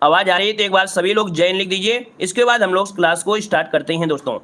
आवाज आ रही है तो एक बार सभी लोग जय हिंद लिख दीजिए। इसके बाद हम लोग क्लास को स्टार्ट करते हैं दोस्तों।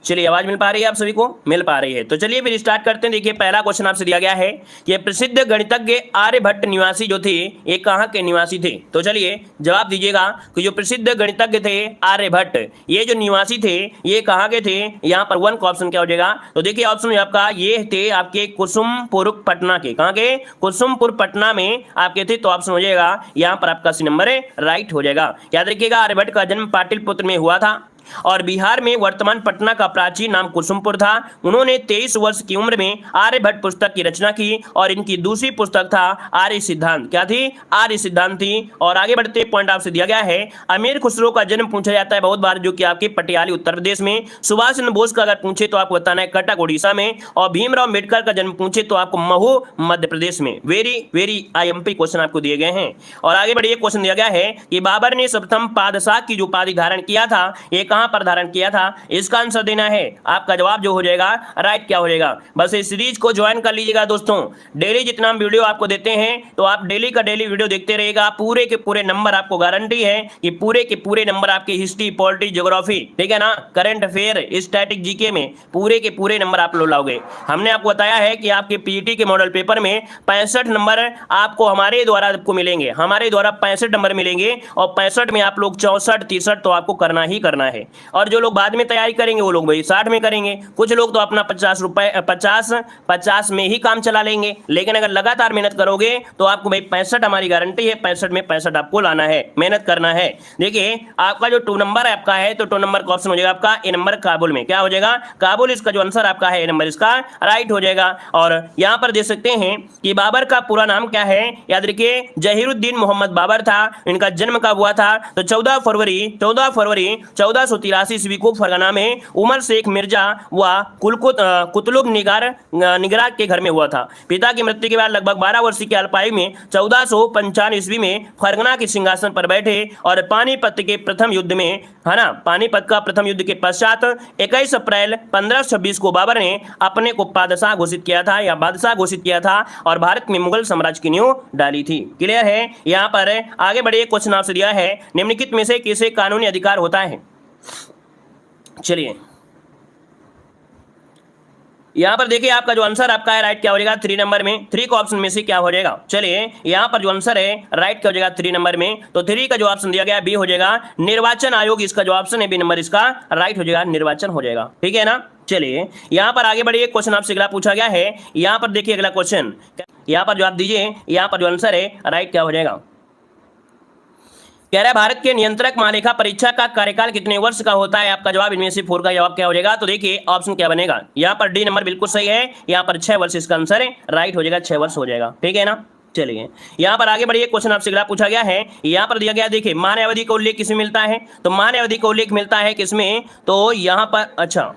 चलिए आवाज मिल पा रही है आप सभी को? मिल पा रही है तो चलिए फिर स्टार्ट करते हैं। देखिए पहला क्वेश्चन आपसे दिया गया है कि प्रसिद्ध गणितज्ञ आर्यभट्ट निवासी जो थे ये कहाँ के निवासी थे? तो चलिए जवाब दीजिएगा कि जो प्रसिद्ध गणितज्ञ थे आर्यभट्ट, ये जो निवासी थे ये कहाँ के थे? यहाँ पर 1 का ऑप्शन क्या हो जाएगा? तो देखिए ऑप्शन आपका ये थे आपके कुसुमपुर पटना के। कहाँ के? कुसुमपुर पटना में आपके थे। तो ऑप्शन हो जाएगा यहाँ पर आपका सी नंबर राइट हो जाएगा। याद रखिएगा आर्यभट्ट का जन्म पाटलिपुत्र में हुआ था और बिहार में वर्तमान पटना का प्राचीन नाम कुसुमपुर था। उन्होंने 23 वर्ष की उम्र में आर्यभट्ट पुस्तक की रचना की और इनकी दूसरी पुस्तक था आर्य सिद्धांत। क्या थी? आर्य सिद्धांत थी। और आगे बढ़ते पॉइंट आपसे दिया गया है अमीर खुसरो का जन्म पूछा जाता है बहुत बार, जो कि आपके पटियाली उत्तर प्रदेश में। सुभाष चंद्र बोस का अगर पूछे तो आपको बताना है कटक उड़ीसा में। और भीमराव अम्बेडकर का जन्म पूछे तो आपको महू मध्य प्रदेश में। वेरी IMP क्वेश्चन आपको दिए गए हैं। और आगे बढ़िए क्वेश्चन दिया गया है कि बाबर ने सर्वप्रथम पादशाह की जो उपाधि धारण किया था ये कहां पर धारण किया था? इसका आंसर देना है। आपका जवाब जो हो जाएगा राइट क्या हो जाएगा? बस इस सीरीज को ज्वाइन कर लीजिएगा दोस्तों। डेली जितना हम वीडियो आपको देते हैं तो आप डेली का डेली वीडियो देखते रहिएगा। पूरे के पूरे नंबर आपको गारंटी है कि पूरे के पूरे नंबर आपके हिस्ट्री, पॉलिटी, ज्योग्राफी, ठीक है ना, करंट अफेयर, स्टैटिक, जीके में पूरे के पूरे नंबर आप लोग लाओगे। हमने आपको बताया है कि आपके पीईटी के मॉडल पेपर में 65 नंबर आपको हमारे द्वारा आपको मिलेंगे। हमारे द्वारा 65 नंबर मिलेंगे और 65 में आप लोग 64, 63 तो आपको करना ही करना है। और जो लोग बाद में तैयारी करेंगे वो लोग भाई 60 में करेंगे। कुछ लोग तो अपना 50 में ही काम चला लेंगे। लेकिन अगर लगातार मेहनत करोगे तो आपको भाई 65 हमारी गारंटी है। 65 में 65 आपको लाना है, मेहनत करना है। देखिए आपका जो 2 नंबर आपका है तो 2 नंबर का ऑप्शन हो जाएगा आपका ए नंबर काबुल में। क्या हो जाएगा? काबुल। इसका जो आंसर आपका है ए नंबर इसका राइट हो जाएगा। और यहां पर देख सकते हैं कि बाबर का पूरा नाम क्या है? याद रखिए जहीरुद्दीन मोहम्मद बाबर था। इनका जन्म कब हुआ था? तो 14 फरवरी 1483 ईस्वी को फरगना में उमर शेख मिर्जा व कुतुब निगार के घर में हुआ था। पिता की मृत्यु के बाद लगभग 12 वर्ष की अल्पायु में 1455 ईस्वी में फरगना के सिंहासन पर बैठे और पानीपत के प्रथम युद्ध में, है ना, पानीपत का प्रथम युद्ध के पश्चात 21 अप्रैल 1526 को बाबर ने अपने को बादशाह घोषित किया था या बादशाह घोषित किया था और भारत में मुगल साम्राज्य की नींव डाली थी। क्लियर है? यहाँ पर आगे बढ़िए क्वेश्चन आपसे दिया है निम्नलिखित में से किसे कानूनी अधिकार होता है? चलिए यहां पर देखिए आपका जो आंसर आपका है राइट क्या हो जाएगा? 3 नंबर में। 3 का ऑप्शन में से क्या हो जाएगा? चलिए यहां पर जो आंसर है राइट क्या हो जाएगा? 3 नंबर में। तो 3 का जो ऑप्शन दिया गया बी हो जाएगा निर्वाचन आयोग। इसका जो ऑप्शन है बी नंबर इसका राइट हो जाएगा, निर्वाचन हो जाएगा। ठीक है ना? चलिए यहां पर आगे बढ़िए क्वेश्चन आपसे अगला पूछा गया है। यहां पर देखिए अगला क्वेश्चन, यहां पर जो आप दीजिए यहां पर जो आंसर है राइट क्या हो जाएगा? कह रहा है भारत के नियंत्रक महालेखा परीक्षा का कार्यकाल कितने वर्ष का होता है? आपका जवाब इनमें से 4 का जवाब क्या हो जाएगा? तो देखिए ऑप्शन क्या बनेगा? यहाँ पर डी नंबर बिल्कुल सही है। यहाँ पर 6 वर्ष इसका आंसर है राइट हो जाएगा, 6 वर्ष हो जाएगा। ठीक है ना? चलिए यहाँ पर आगे बढ़िए क्वेश्चन आपसे अगला पूछा गया है। यहाँ पर दिया गया देखिए मानव का उल्लेख किसमें मिलता है? तो मानव का उल्लेख मिलता है किसमें? तो यहाँ पर अच्छा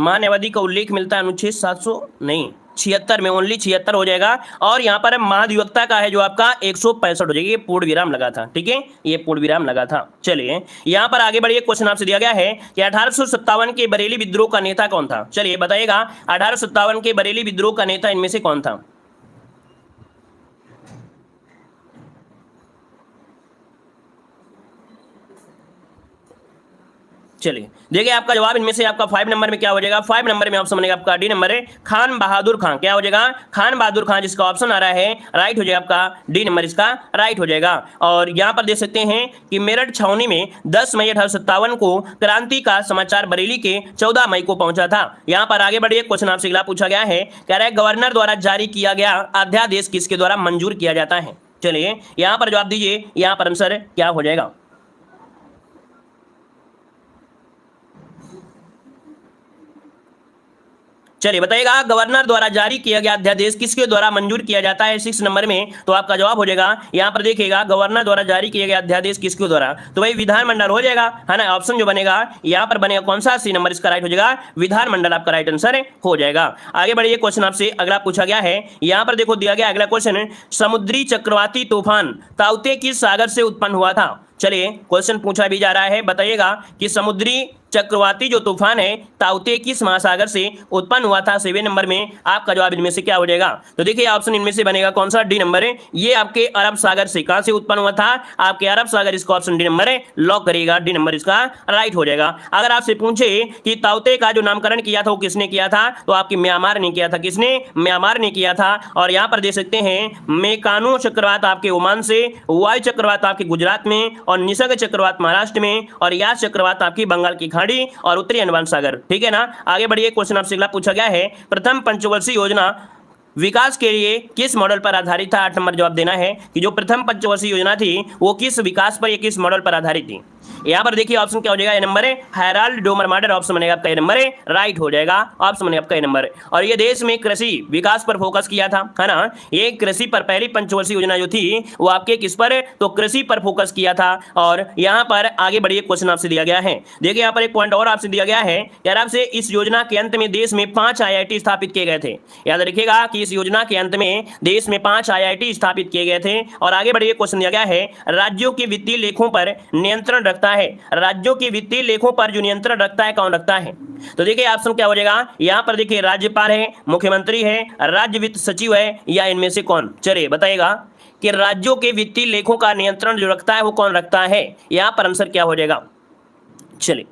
मानव का उल्लेख मिलता है अनुच्छेद 700 नहीं 76 में, ओनली 76 हो जाएगा। और यहाँ पर महाधिवक्ता का है जो आपका 165 हो जाएगा। ये पूर्ण विराम लगा था। ठीक है, ये पूर्ण विराम लगा था। चलिए यहाँ पर आगे बढ़िए क्वेश्चन आपसे दिया गया है कि 1857 के बरेली विद्रोह का नेता कौन था? चलिए बताइएगा 1857 के बरेली विद्रोह का नेता इनमें से कौन था? चलिए देखिए आपका जवाब इनमें से आपका 5 नंबर में क्या हो जाएगा? 5 नंबर में ऑप्शन बनेगा आपका डी नंबर है खान बहादुर खान। क्या हो जाएगा? खान बहादुर खान जिसका ऑप्शन आ रहा है राइट हो जाएगा आपका डी नंबर इसका राइट हो जाएगा। और यहां पर देख सकते हैं कि मेरठ छावनी में 10 मई 1857 को क्रांति का समाचार बरेली के 14 मई को पहुंचा था। यहां पर आगे बढ़िए क्वेश्चन आपसे अगला पूछा गया है, कह रहा है गवर्नर द्वारा जारी किया गया अध्यादेश किसके द्वारा मंजूर किया जाता है? चलिए यहां पर जवाब दीजिए, यहां पर आंसर क्या हो जाएगा? चलिए बताइएगा गवर्नर द्वारा जारी किया गया अध्यादेश किसके द्वारा मंजूर किया जाता है 6 नंबर में? तो आपका जवाब हो जाएगा यहां पर देखिएगा गवर्नर द्वारा जारी किया गया अध्यादेश किसके द्वारा? तो भाई विधानमंडल हो जाएगा, है ना। ऑप्शन जो बनेगा यहां पर बनेगा कौन सा? सी नंबर इसका राइट हो जाएगा, विधानमंडल आपका राइट आंसर हो जाएगा। आगे बढ़िए क्वेश्चन आपसे अगला पूछा गया है। यहां पर देखो दिया गया अगला क्वेश्चन, समुद्री चक्रवाती तूफान ताउते किस सागर से उत्पन्न हुआ था? चलिए क्वेश्चन पूछा भी जा रहा है, बताइएगा कि समुद्री चक्रवाती जो तूफान है ताउते किस महासागर से उत्पन्न हुआ था 7 नंबर में, आपका जवाब इनमें से क्या हो जाएगा। तो देखिए ऑप्शन इनमें से बनेगा कौन सा, डी नंबर है, ये आपके अरब सागर से, कहां से उत्पन्न हुआ था, आपके अरब सागर, इसका ऑप्शन डी नंबर है, लॉक करिएगा, डी नंबर इसका राइट हो जाएगा। अगर आपसे पूछे कि ताउते का जो नामकरण किया था वो किसने किया था, तो आपकी म्यांमार ने किया था, किसने, म्यांमार ने किया था। और यहां पर देख सकते हैं मेकानो चक्रवात आपके ओमान से, वायु चक्रवात आपके गुजरात में, और निसर्ग चक्रवात महाराष्ट्र में, और यास चक्रवात आपकी बंगाल की खाड़ी और उत्तरी अंडमान सागर, ठीक है ना। आगे बढ़िए, क्वेश्चन आपसे अगला पूछा गया है, प्रथम पंचवर्षीय योजना विकास के लिए किस मॉडल पर आधारित था। 8 नंबर जवाब देना है कि जो प्रथम पंचवर्षीय योजना थी वो किस विकास पर, किस मॉडल पर आधारित थी। यहां पर देखिए ऑप्शन क्या हो जाएगा, ए नंबर है हैराल्ड डोमर मॉडल, ऑप्शन बनेगा आपका ए नंबर है, राइट हो जाएगा, ऑप्शन बनेगा आपका ए नंबर। और ये देश में कृषि विकास पर फोकस किया था, है ना, ये कृषि पर पहली पंचवर्षीय योजना जो थी वो आपके किस पर, तो कृषि पर फोकस किया था। और यहां पर आगे बढ़िए, क्वेश्चन आपसे दिया गया है, देखिए यहां पर एक पॉइंट और आपसे दिया गया है यार, आपसे इस योजना के अंत में देश में 5 IIT स्थापित किए गए थे। याद रखिएगा कि इस योजना के अंत में देश में 5 IIT स्थापित किए गए थे। और आगे बढ़िए, क्वेश्चन दिया गया है, राज्यों के वित्तीय लेखों पर नियंत्रण रखता है, राज्यों के वित्तीय लेखों पर जो नियंत्रण रखता है कौन रखता है। तो देखिए ऑप्शन क्या हो जाएगा, यहां पर देखिए राज्यपाल है, मुख्यमंत्री है, राज्य वित्त सचिव है, या इनमें से कौन। चलिए बताइएगा कि राज्यों के वित्तीय लेखों का नियंत्रण जो रखता है वो कौन रखता है, यहां पर आंसर क्या हो जाएगा। चलिए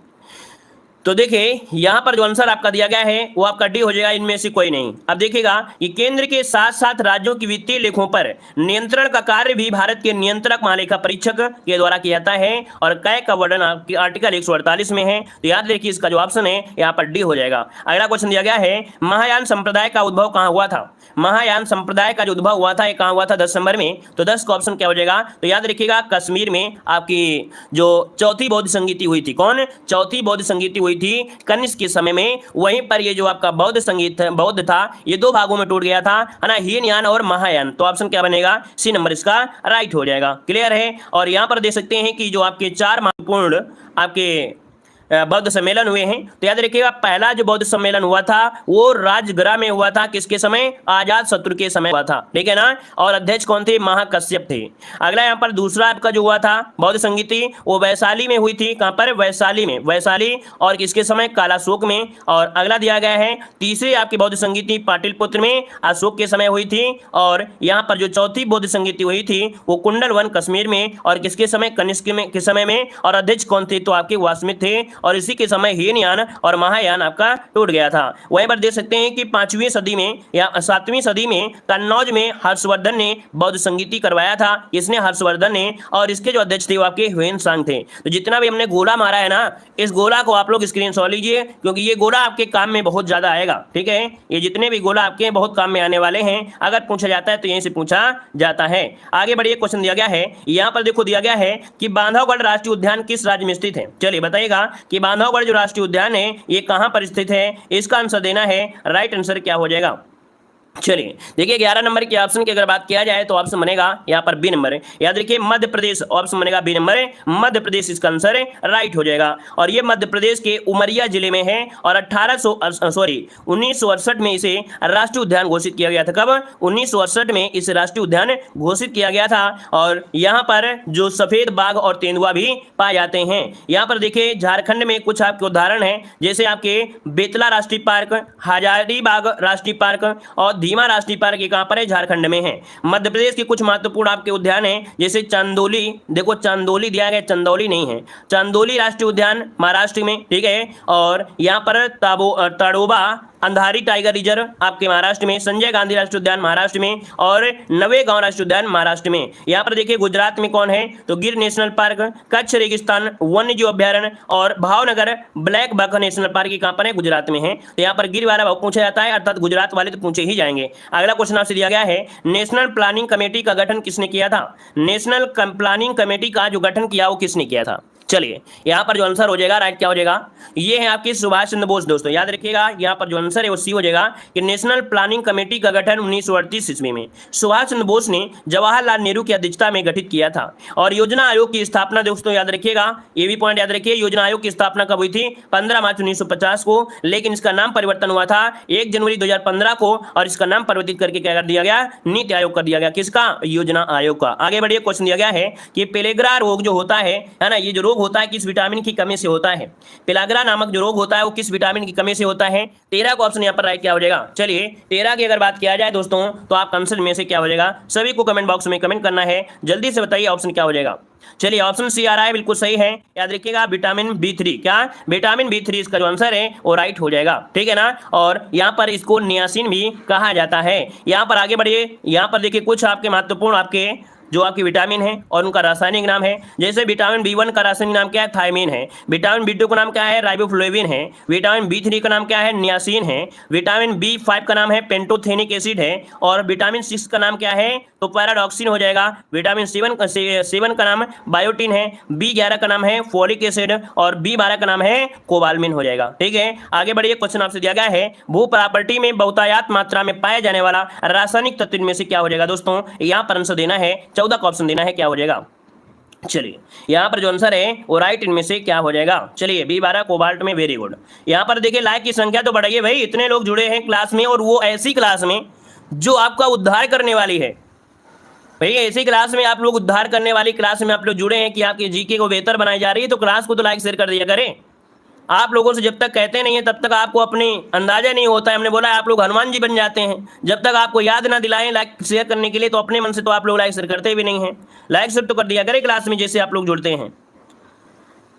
तो देखिए यहां पर जो आंसर आपका दिया गया है वो आपका डी हो जाएगा, इनमें से कोई नहीं। अब देखिएगा कि केंद्र के साथ साथ राज्यों की वित्तीय लेखों पर नियंत्रण का कार्य भी भारत के नियंत्रक महालेखा परीक्षक के द्वारा किया जाता है, और कै का वर्णन आर्टिकल 148 में है। तो याद रखिए इसका जो ऑप्शन है यहाँ पर डी हो जाएगा। अगला क्वेश्चन दिया गया है, महायान संप्रदाय का उद्भव कहाँ हुआ था। महायान संप्रदाय का जो उद्भव हुआ था ये कहाँ हुआ था, 10 नंबर में। तो 10 का ऑप्शन क्या हो जाएगा, तो याद रखिएगा कश्मीर में आपकी जो चौथी बौद्ध संगीति हुई थी, कौन, चौथी बौद्ध संगीति हुई थी कनिष्क के समय में, वहीं पर ये जो आपका बौद्ध था ये 2 भागों में टूट गया था, है ना, हीनयान और महायान। तो ऑप्शन क्या बनेगा, सी नंबर इसका राइट हो जाएगा, क्लियर है। और यहां पर देख सकते हैं कि जो आपके 4 महत्वपूर्ण आपके बौद्ध सम्मेलन हुए हैं। तो याद रखिएगा पहला जो बौद्ध सम्मेलन हुआ था वो राजगृह में हुआ था, किसके समय, आजाद शत्रु के समय हुआ था, ठीक है ना। और अध्यक्ष कौन थे, महाकश्यप थे। अगला यहाँ पर दूसरा आपका जो हुआ था बौद्ध संगीति वो वैशाली में हुई थी, कहाँ पर, वैशाली में, वैशाली, और किसके समय, कालाशोक में। और अगला दिया गया है तीसरी आपकी बौद्ध संगीति पाटलिपुत्र में अशोक के समय हुई थी। और यहाँ पर जो चौथी बौद्ध संगीति हुई थी वो कुंडलवन कश्मीर में, और किसके समय, कनिष्क में के समय में। और अध्यक्ष कौन थे, तो आपके वासमित थे, और इसी के समय हीनयान और महायान आपका टूट गया था। वहीं पर देख सकते हैं कि 5वीं सदी में या 7वीं सदी में कन्नौज में हर्षवर्धन ने बौद्ध संगीति करवाया था, इसने हर्षवर्धन ने, और इसके जो अध्यक्ष थे वो आपके ह्वेनसांग थे। तो जितना भी हमने गोला मारा है ना, इस गोला को आप लोग स्क्रीनशॉट लीजिए, क्योंकि ये गोला आपके काम में बहुत ज्यादा आएगा, ठीक है। ये जितने भी गोला आपके बहुत काम में आने वाले हैं, अगर पूछा जाता है तो यहीं से पूछा जाता है। आगे बढ़िए, क्वेश्चन दिया गया है, यहाँ पर देखो दिया गया है कि बांधवगढ़ राष्ट्रीय उद्यान किस राज्य में स्थित है। चलिए बताइएगा कि बांधवगढ़ जो राष्ट्रीय उद्यान है ये कहां पर स्थित है, इसका आंसर देना है। राइट आंसर क्या हो जाएगा, चलिए देखिए 11 नंबर के ऑप्शन की अगर बात किया जाए तो ऑप्शन बनेगा यहाँ पर बी नंबर है। याद रखिए मध्य प्रदेश, ऑप्शन बनेगा बी नंबर है, मध्य प्रदेश इसका आंसर है, राइट हो जाएगा। और ये मध्य प्रदेश के उमरिया जिले में है, और 1968 में इसे राष्ट्रीय उद्यान घोषित किया गया था। कब, 1968 में इसे राष्ट्रीय उद्यान घोषित किया गया था। और यहाँ पर जो सफेद बाघ और तेंदुआ भी पाए जाते हैं। यहाँ पर देखिए झारखंड में कुछ आपके उदाहरण है, जैसे आपके बेतला राष्ट्रीय पार्क, हजारीबाग राष्ट्रीय पार्क और धीमा राष्ट्रीय पार्क ये कहां पर है, झारखंड में है। मध्य प्रदेश के कुछ महत्वपूर्ण आपके उद्यान हैं, जैसे चांदोली, देखो चांदोली दिया गया, चंदौली नहीं है, चांदोली राष्ट्रीय उद्यान महाराष्ट्र में, ठीक है। और यहाँ पर ताडोबा अंधारी टाइगर रिजर्व आपके महाराष्ट्र में, संजय गांधी राष्ट्रीय उद्यान महाराष्ट्र में, और नवेगांव राष्ट्रीय उद्यान महाराष्ट्र में। यहाँ पर देखिए गुजरात में कौन है, तो गिर नेशनल पार्क, कच्छ रेगिस्तान वन्य जीव अभ्यारण्य, और Bhavnagar black buck national park कहाँ पर है, गुजरात में है। तो यहाँ पर गिर वाला पूछा जाता है, अर्थात गुजरात वाले तो पूछे ही जाएंगे। अगला क्वेश्चन आपसे दिया गया है, नेशनल प्लानिंग कमेटी का गठन किसने किया था। नेशनल प्लानिंग कमेटी का जो गठन किया वो किसने किया था। चलिए यहाँ पर जो आंसर हो जाएगा राइट क्या हो जाएगा, ये है आपकी सुभाष चंद्र बोस। दोस्तों याद रखिएगा यहाँ पर जो आंसर है वो सी हो जाएगा कि नेशनल प्लानिंग कमेटी का गठन 1938 ईस्वी में सुभाष चंद्र बोस ने जवाहरलाल नेहरू की अध्यक्षता में गठित किया था। और योजना आयोग की स्थापना दोस्तों याद रखिएगा, ये भी पॉइंट याद रखिए, योजना आयोग की स्थापना कब हुई थी, 15 मार्च 1950 को, लेकिन इसका नाम परिवर्तन हुआ था 1 जनवरी 2015 को, और इसका नाम परिवर्तित करके क्या कर दिया गया, नीति आयोग कर दिया गया। किसका, योजना आयोग का। आगे बढ़िए, क्वेश्चन दिया गया है कि पेलेग्रा रोग जो होता है ना, ये जो रोग होता है किस विटामिन की कमी से होता है। पेलाग्रा नामक जो रोग होता है वो किस विटामिन की कमी से होता है। 13 का ऑप्शन यहाँ पर राइट क्या हो जाएगा। चलिए 13 की अगर बात किया जाए दोस्तों तो आप आंसर में से क्या हो जाएगा, सभी को कमेंट बॉक्स में कमेंट करना है, जल्दी से बताइए ऑप्शन क्या हो जाएगा। चलिए ऑप्शन सी आ रहा है, बिल्कुल सही है। याद रखिएगा विटामिन B3, क्या विटामिन B3 इसका जो आंसर है वो राइट हो जाएगा, ठीक है ना। और यहाँ पर इसको नियासिन भी कहा जाता है। यहाँ पर आगे बढ़िए, यहाँ पर देखिए कुछ आपके महत्वपूर्ण आपके जो आपकी विटामिन है और उनका रासायनिक नाम है। जैसे विटामिन B1 का रासायनिक नाम क्या है, थायमीन है। विटामिन B2 का नाम क्या है, राइबोफ्लेविन है। विटामिन B3 का नाम क्या है, नियासिन है। विटामिन B5 का नाम है पेंटोथेनिक एसिड है। और विटामिन 6 का नाम क्या है, तो पैराडॉक्सिन हो जाएगा। विटामिन 7 का नाम बायोटिन है। B11 का नाम है फोलिक एसिड और B12 का नाम है कोबालमिन हो जाएगा, ठीक है। आगे बढ़िए, क्वेश्चन आपसे दिया गया है भू प्रॉपर्टी में बहुतायत मात्रा में पाया जाने वाला रासायनिक तत्व में से क्या हो जाएगा। दोस्तों यहाँ पर आंसर देना है, 14 का ऑप्शन देना है, क्या हो जाएगा। चलिए यहाँ पर जो आंसर है वो राइट इनमें से क्या हो जाएगा। चलिए B12 कोबाल्ट में, वेरी गुड। यहाँ पर देखिए लाइक की संख्या तो बढ़ाइए भाई, इतने लोग जुड़े हैं क्लास में, और वो ऐसी क्लास में जो आपका उद्धार करने वाली है। भाई ऐसी क्लास में आप लोग उद्धार करने वाली क्लास में आप लोग जुड़े हैं कि आपके जीके को बेहतर बनाई जा रही है, तो क्लास को तो लाइक शेयर कर दिया करें। आप लोगों से जब तक कहते नहीं है तब तक आपको अपनी अंदाजा नहीं होता है। हमने बोला है आप लोग हनुमान जी बन जाते हैं, जब तक आपको याद ना दिलाएं लाइक शेयर करने के लिए, तो अपने मन से तो आप लोग लाइक शेयर करते भी नहीं हैं। लाइक शेयर तो कर दिया करें क्लास में जैसे आप लोग जुड़ते हैं।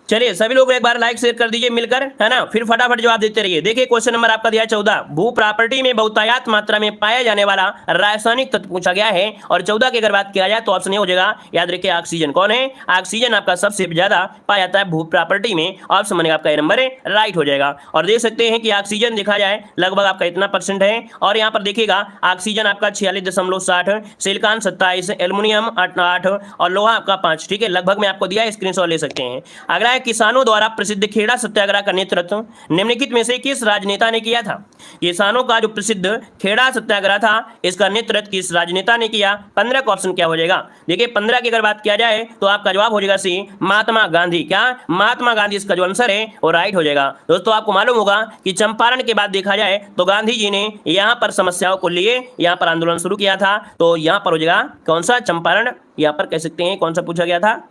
चलिए सभी लोग एक बार लाइक शेयर कर दीजिए मिलकर, है ना, फिर फटाफट जवाब देते रहिए। देखिए क्वेश्चन नंबर आपका दिया 14, भू प्रॉपर्टी में बहुतायत मात्रा में पाया जाने वाला रासायनिक तत्व पूछा गया है। और 14 की अगर बात किया जाए तो ऑप्शन ए हो जाएगा, याद रखिए ऑक्सीजन। कौन है, ऑक्सीजन आपका सबसे ज्यादा पाया जाता है भू प्रॉपर्टी में। ऑप्शन बनेगा आपका ए नंबर राइट हो जाएगा। और देख सकते हैं कि ऑक्सीजन देखा जाए लगभग आपका इतना % है। और यहाँ पर देखिएगा ऑक्सीजन आपका 46.60, सिलिकॉन 27, एल्युमिनियम 8 और लोहा आपका 5, ठीक है। लगभग में आपको दिया, स्क्रीनशॉट ले सकते हैं। अगला किसानों द्वारा प्रसिद्ध खेड़ा सत्याग्रह का नेतृत्व निम्नलिखित में से किस राजनेता ने किया था। किसानों का जो प्रसिद्ध खेड़ा सत्याग्रह था इसका नेतृत्व किस राजनेता ने किया। 15 का ऑप्शन क्या हो जाएगा। देखिए 15 की अगर बात किया जाए तो आपका जवाब हो जाएगा सी, महात्मा गांधी। क्या, महात्मा गांधी इसका जो आंसर है वो राइट हो जाएगा। दोस्तों आपको मालूम होगा कि चंपारण के बाद देखा जाए तो गांधी जी ने यहाँ पर समस्याओं को लिए यहाँ पर आंदोलन शुरू किया था। तो यहाँ पर हो जाएगा कौन सा, चंपारण। यहाँ पर कह सकते हैं कौन सा पूछा गया था,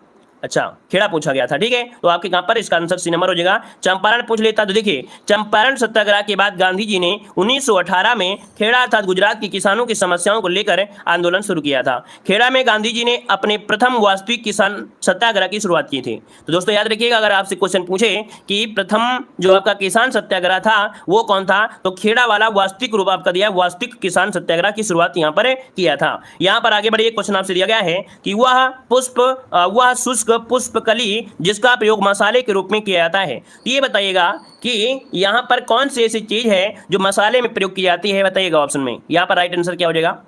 अच्छा खेड़ा पूछा गया था, ठीक है। तो आपके कहां पर इसका आंसर सी नंबर हो जाएगा। चंपारण पूछ लेता तो देखिए चंपारण सत्याग्रह के बाद गांधी जी ने 1918 में खेड़ा अर्थात गुजरात के किसानों की समस्याओं को लेकर आंदोलन शुरू किया था। खेड़ा में गांधी जी ने अपने प्रथम वास्तविक किसान सत्याग्रह की शुरुआत की थी। तो दोस्तों याद रखिएगा, अगर आपसे क्वेश्चन पूछे कि प्रथम जो आपका किसान सत्याग्रह था वो कौन था, तो खेड़ा वाला वास्तविक रूप आपका दिया, वास्तविक किसान सत्याग्रह की शुरुआत यहाँ पर किया था। यहाँ पर आगे बढ़िए, क्वेश्चन आपसे दिया गया है कि वह शुष्क पुष्पकली जिसका प्रयोग मसाले के रूप में किया जाता है। तो ये बताइएगा कि यहाँ पर कौन सी ऐसी चीज है जो मसाले में प्रयोग की जाती है, बताइएगा ऑप्शन में। यहाँ पर राइट आंसर क्या हो जाएगा।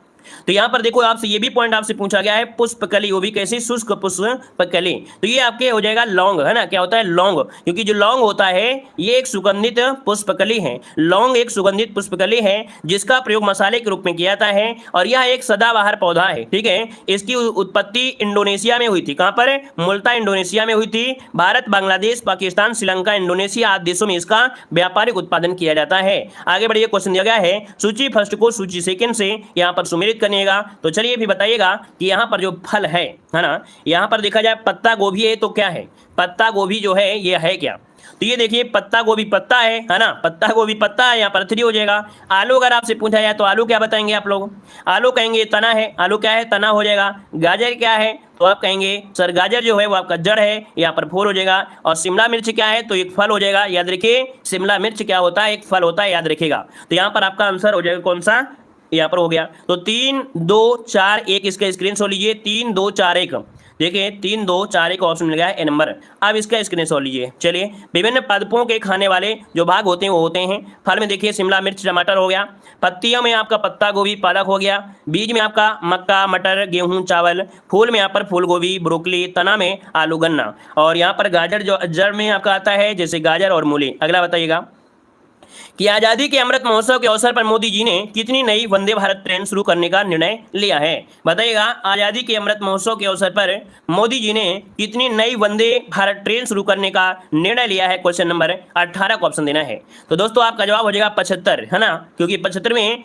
तो यहाँ पर देखो आपसे ये भी पॉइंट आपसे पूछा गया है, पुष्पकली, वो भी कैसी, शुष्क पुष्पकली। तो ये आपके हो जाएगा लौंग, है ना। क्या होता है, लौंग, क्योंकि जो लौंग होता है ये एक सुगंधित पुष्पकली है। लौंग एक सुगंधित पुष्पकली है जिसका प्रयोग मसाले के रूप में किया जाता है और यह एक सदाबहार पौधा है, ठीक है। इसकी उत्पत्ति इंडोनेशिया में हुई थी। कहाँ पर, मूलतः इंडोनेशिया में हुई थी। भारत, बांग्लादेश, पाकिस्तान, श्रीलंका, इंडोनेशिया आदि देशों में इसका व्यापारिक उत्पादन किया जाता है। आगे बढ़िए, क्वेश्चन दिया गया है सूची फर्स्ट को सूची सेकंड से यहाँ पर सुमेलित करिएगा। तो चलिए भी बताइएगा कि यहाँ पर जो फल है ना, यहाँ पर देखा जाए पत्ता गोभी है, तो क्या है, पत्ता गोभी जो है ये है क्या। तो ये देखिए पत्ता गोभी पत्ता है ना, पत्ता गोभी पत्ता है, यहाँ पर 3 हो जाएगा। आलू अगर आपसे पूछा जाए तो आलू क्या बताएंगे आप लोग, आलू कहेंगे तना है, आलू क्या है, तना हो जाएगा। गाजर क्या है, तो आप कहेंगे सर गाजर जो है वो आपका जड़ है, यहाँ पर 4 हो जाएगा। और शिमला मिर्च क्या है, तो एक फल हो जाएगा। याद रखिए शिमला मिर्च क्या होता है, एक फल होता है, याद रखिएगा। तो यहाँ पर आपका आंसर हो जाएगा कौन सा, यहाँ पर हो गया। तो 3 2 4 1 इसका स्क्रीनशॉट लीजिए, 3 2 4 1। देखिए 3 2 4 1 ऑप्शन मिल गया है ए नंबर। अब इसका स्क्रीनशॉट लीजिए। चलिए, विभिन्न पादपों के खाने वाले जो भाग होते हैं वो होते हैं। फल में देखिए शिमला मिर्च टमाटर हो गया, पत्तियों में आपका पत्ता गोभी पालक हो गया, बीज में आपका मक्का मटर गेहूं चावल, फूल में यहाँ पर फूल गोभी ब्रोकली, तना में आलू गन्ना, और यहाँ पर गाजर जो जड़ में आपका आता है जैसे गाजर और मूली। अगला बताइएगा कि आजादी के अमृत महोत्सव के अवसर पर मोदी जी ने कितनी नई वंदे भारत ट्रेन शुरू करने का निर्णय लिया है। बताइएगा, आजादी के अमृत महोत्सव के अवसर पर मोदी जी ने कितनी नई वंदे भारत ट्रेन शुरू करने का निर्णय लिया है। क्वेश्चन नंबर 18 को ऑप्शन देना है। तो दोस्तों आपका जवाब हो जाएगा 75, है ना, क्योंकि 75वें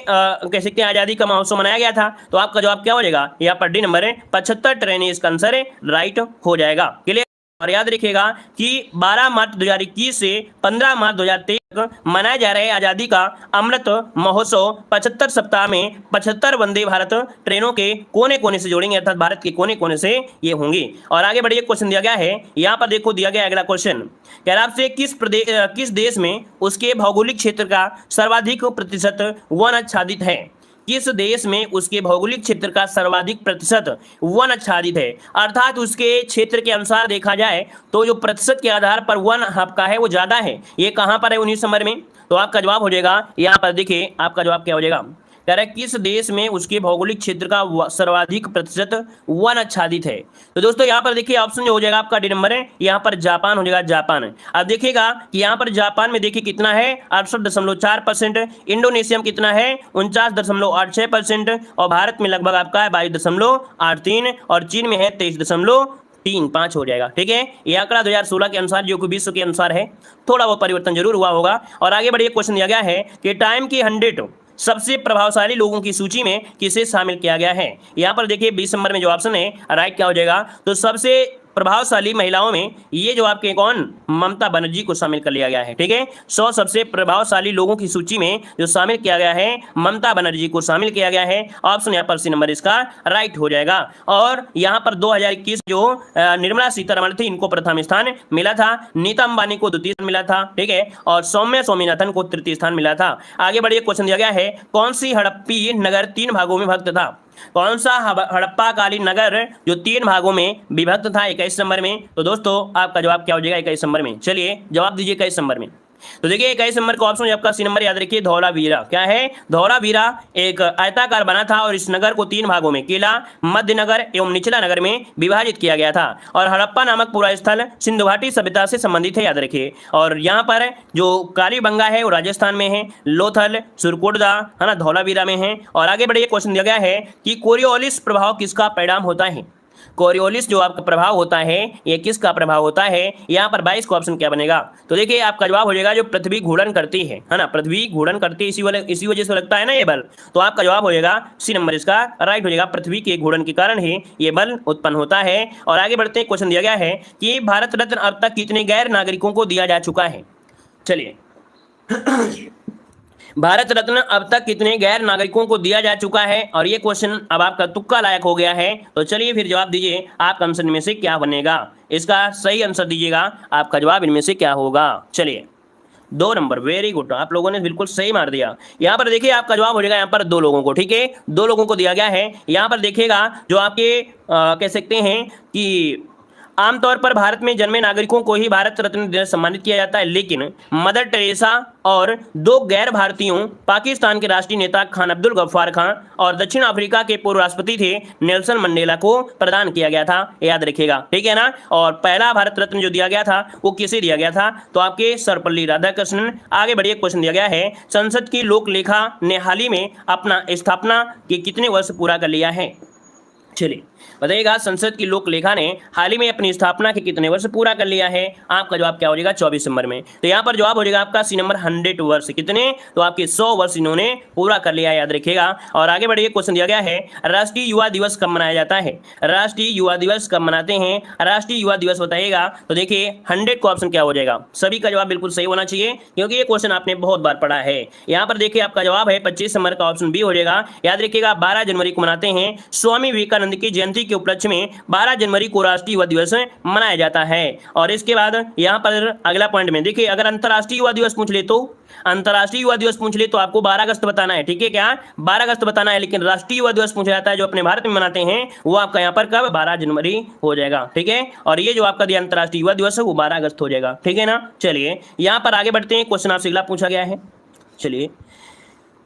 कह सकते हैं आजादी का महोत्सव मनाया गया था। तो आपका जवाब क्या हो जाएगा, यहाँ पर डी नंबर 75 ट्रेन इसका आंसर राइट हो जाएगा। क्लियर। और याद रखिएगा कि 12 मार्च 2021 से 15 मार्च 2023 तक मनाया जा रहा है आजादी का अमृत महोत्सव। 75 सप्ताह में 75 वंदे भारत ट्रेनों के कोने कोने से जोड़ेंगे, अर्थात भारत के कोने कोने से ये होंगी। और आगे बढ़िए, क्वेश्चन दिया गया है, यहाँ पर देखो दिया गया अगला क्वेश्चन कह रहा आपसे किस देश में उसके भौगोलिक क्षेत्र का सर्वाधिक प्रतिशत वन आच्छादित है। किस देश में उसके भौगोलिक क्षेत्र का सर्वाधिक प्रतिशत वन आच्छादित है, अर्थात उसके क्षेत्र के अनुसार देखा जाए तो जो प्रतिशत के आधार पर वन आपका है वो ज्यादा है। ये कहां पर है 19 नंबर में। तो आपका जवाब हो जाएगा, यहाँ पर देखिए आपका जवाब क्या हो जाएगा, कह रहा है किस देश में उसके भौगोलिक क्षेत्र का सर्वाधिक प्रतिशत वन आच्छादित है। तो दोस्तों यहाँ पर देखिए ऑप्शन जो हो जाएगा आपका डी नंबर है, यहाँ पर जापान हो जाएगा, जापान। अब देखिएगा कि यहाँ पर जापान में देखिए कितना है 68.4%, इंडोनेशिया में कितना है 49.86%, और भारत में लगभग आपका है 22.83, और चीन में है 23.35 हो जाएगा। ठीक है, ये आंकड़ा 2016 के अनुसार जो कि विश्व के अनुसार है, थोड़ा वो परिवर्तन जरूर हुआ होगा। और आगे बढ़िए, क्वेश्चन दिया गया है कि टाइम की 100 सबसे प्रभावशाली लोगों की सूची में किसे शामिल किया गया है। यहाँ पर देखिए 20 नंबर में जो ऑप्शन है राइट क्या हो जाएगा, तो सबसे प्रभावशाली महिलाओं में ये जो आपके कौन ममता बनर्जी को शामिल कर लिया गया है। ठीक है, 100 सबसे प्रभावशाली लोगों की सूची में जो शामिल किया गया है ममता बनर्जी को शामिल किया गया है। ऑप्शन यहाँ पर सी नंबर इसका राइट हो जाएगा। और यहाँ पर 2021 जो निर्मला सीतारमण थी इनको प्रथम स्थान मिला था, नीता अंबानी को द्वितीय स्थान मिला था। ठीक है, और सौम्या स्वामीनाथन को तृतीय स्थान मिला था। आगे बढ़िए, क्वेश्चन दिया गया है कौन सी हड़प्पी नगर 3 भागों में विभक्त था। कौन सा हड़प्पा कालीन नगर जो 3 भागों में विभक्त था 21 नंबर में। तो दोस्तों आपका जवाब क्या हो जाएगा 21 नंबर में। चलिए जवाब दीजिए 21 नंबर में। तो देखिए 21 नंबर का ऑप्शन आपका सी नंबर याद रखिए, धौलावीरा। क्या है, धौलावीरा एक आयताकार बना था और इस नगर को 3 भागों में किला, मध्य नगर एवं निचला नगर में विभाजित किया गया था। और हड़प्पा नामक पूरा स्थल सिंधु घाटी सभ्यता से संबंधित है, याद रखिए। और यहाँ पर जो कालीबंगा है वो राजस्थान में है, लोथल सुरकोटदा है ना धौलावीरा में है। और आगे बढ़िए, क्वेश्चन दिया गया है कि कोरियोलिस प्रभाव किसका परिणाम होता है। कोरियोलिस जो आपका प्रभाव होता है ये किसका प्रभाव होता है। यहाँ पर 22 का ऑप्शन क्या बनेगा, तो देखिए आपका जवाब हो जाएगा जो पृथ्वी घूर्णन करती है ना, पृथ्वी घूर्णन करती है, इसी वजह से लगता है ना ये बल। तो आपका जवाब हो जाएगा सी नंबर इसका राइट हो जाएगा, पृथ्वी के घूर्णन के कारण ही ये बल उत्पन्न होता है। और आगे बढ़ते हैं, क्वेश्चन दिया गया है कि भारत रत्न अब तक कितने गैर नागरिकों को दिया जा चुका है। चलिए भारत रत्न अब तक कितने गैर नागरिकों को दिया जा चुका है, और ये क्वेश्चन अब आपका तुक्का लायक हो गया है। तो चलिए फिर जवाब दीजिए, आपका आंसर इनमें से क्या बनेगा, इसका सही आंसर दीजिएगा, आपका जवाब इनमें से क्या होगा। चलिए 2 नंबर, वेरी गुड, आप लोगों ने बिल्कुल सही मार दिया। यहाँ पर देखिए आपका जवाब हो जाएगा यहाँ पर 2 लोगों को। ठीक है, 2 लोगों को दिया गया है। यहाँ पर देखिएगा जो आपके कह सकते हैं कि आमतौर पर भारत में जन्मे नागरिकों को ही भारत रत्न देकर सम्मानित किया जाता है, लेकिन मदर टेरेसा और 2 गैर भारतीयों पाकिस्तान के राष्ट्रीय नेता खान अब्दुल गफ्फार खान और दक्षिण अफ्रीका के पूर्व राष्ट्रपति थे नेल्सन मंडेला को प्रदान किया गया था, याद रखिएगा। ठीक है ना। और पहला भारत रत्न जो दिया गया था वो किसे दिया गया था, तो आपके सर्वपल्ली राधाकृष्णन। आगे बढ़िए, क्वेश्चन दिया गया है संसद की लोकलेखा ने हाल ही में अपना स्थापना के कितने वर्ष पूरा कर लिया है। चलिए बताइएगा, संसद की लोक लेखा ने हाल ही में अपनी स्थापना के कितने वर्ष पूरा कर लिया है। आपका जवाब क्या हो जाएगा 24 नंबर में। तो यहाँ पर जवाब हो जाएगा आपका सी नंबर 100 वर्ष। कितने, तो आपके 100 वर्ष इन्होंने पूरा कर लिया है, याद रखिएगा। और आगे बढ़िए, क्वेश्चन दिया गया है राष्ट्रीय युवा दिवस कब मनाया जाता है। राष्ट्रीय युवा दिवस कब मनाते हैं, राष्ट्रीय युवा दिवस बताइएगा। तो देखिए 100 का ऑप्शन क्या हो जाएगा, सभी का जवाब बिल्कुल सही होना चाहिए क्योंकि ये क्वेश्चन आपने बहुत बार पढ़ा है। यहाँ पर देखिए आपका जवाब है 25 नंबर का ऑप्शन बी हो जाएगा, याद रखिएगा। 12 जनवरी को मनाते हैं स्वामी विवेकानंद की जयंती जयंती के उपलक्ष्य में 12 जनवरी को राष्ट्रीय युवा दिवस मनाया जाता है। और इसके बाद यहाँ पर अगला पॉइंट में देखिए, अगर अंतर्राष्ट्रीय युवा दिवस पूछ ले तो अंतर्राष्ट्रीय युवा दिवस पूछ ले तो आपको 12 अगस्त बताना है, ठीक है क्या, 12 अगस्त बताना है। लेकिन राष्ट्रीय युवा दिवस पूछा जाता है जो अपने भारत में मनाते हैं, वो आपका यहाँ पर कब, 12 जनवरी हो जाएगा, ठीक है। और ये जो आपका दिया अंतर्राष्ट्रीय युवा दिवस है वो 12 अगस्त हो जाएगा, ठीक है ना। चलिए यहाँ पर आगे बढ़ते हैं, क्वेश्चन आपसे अगला पूछा गया है। चलिए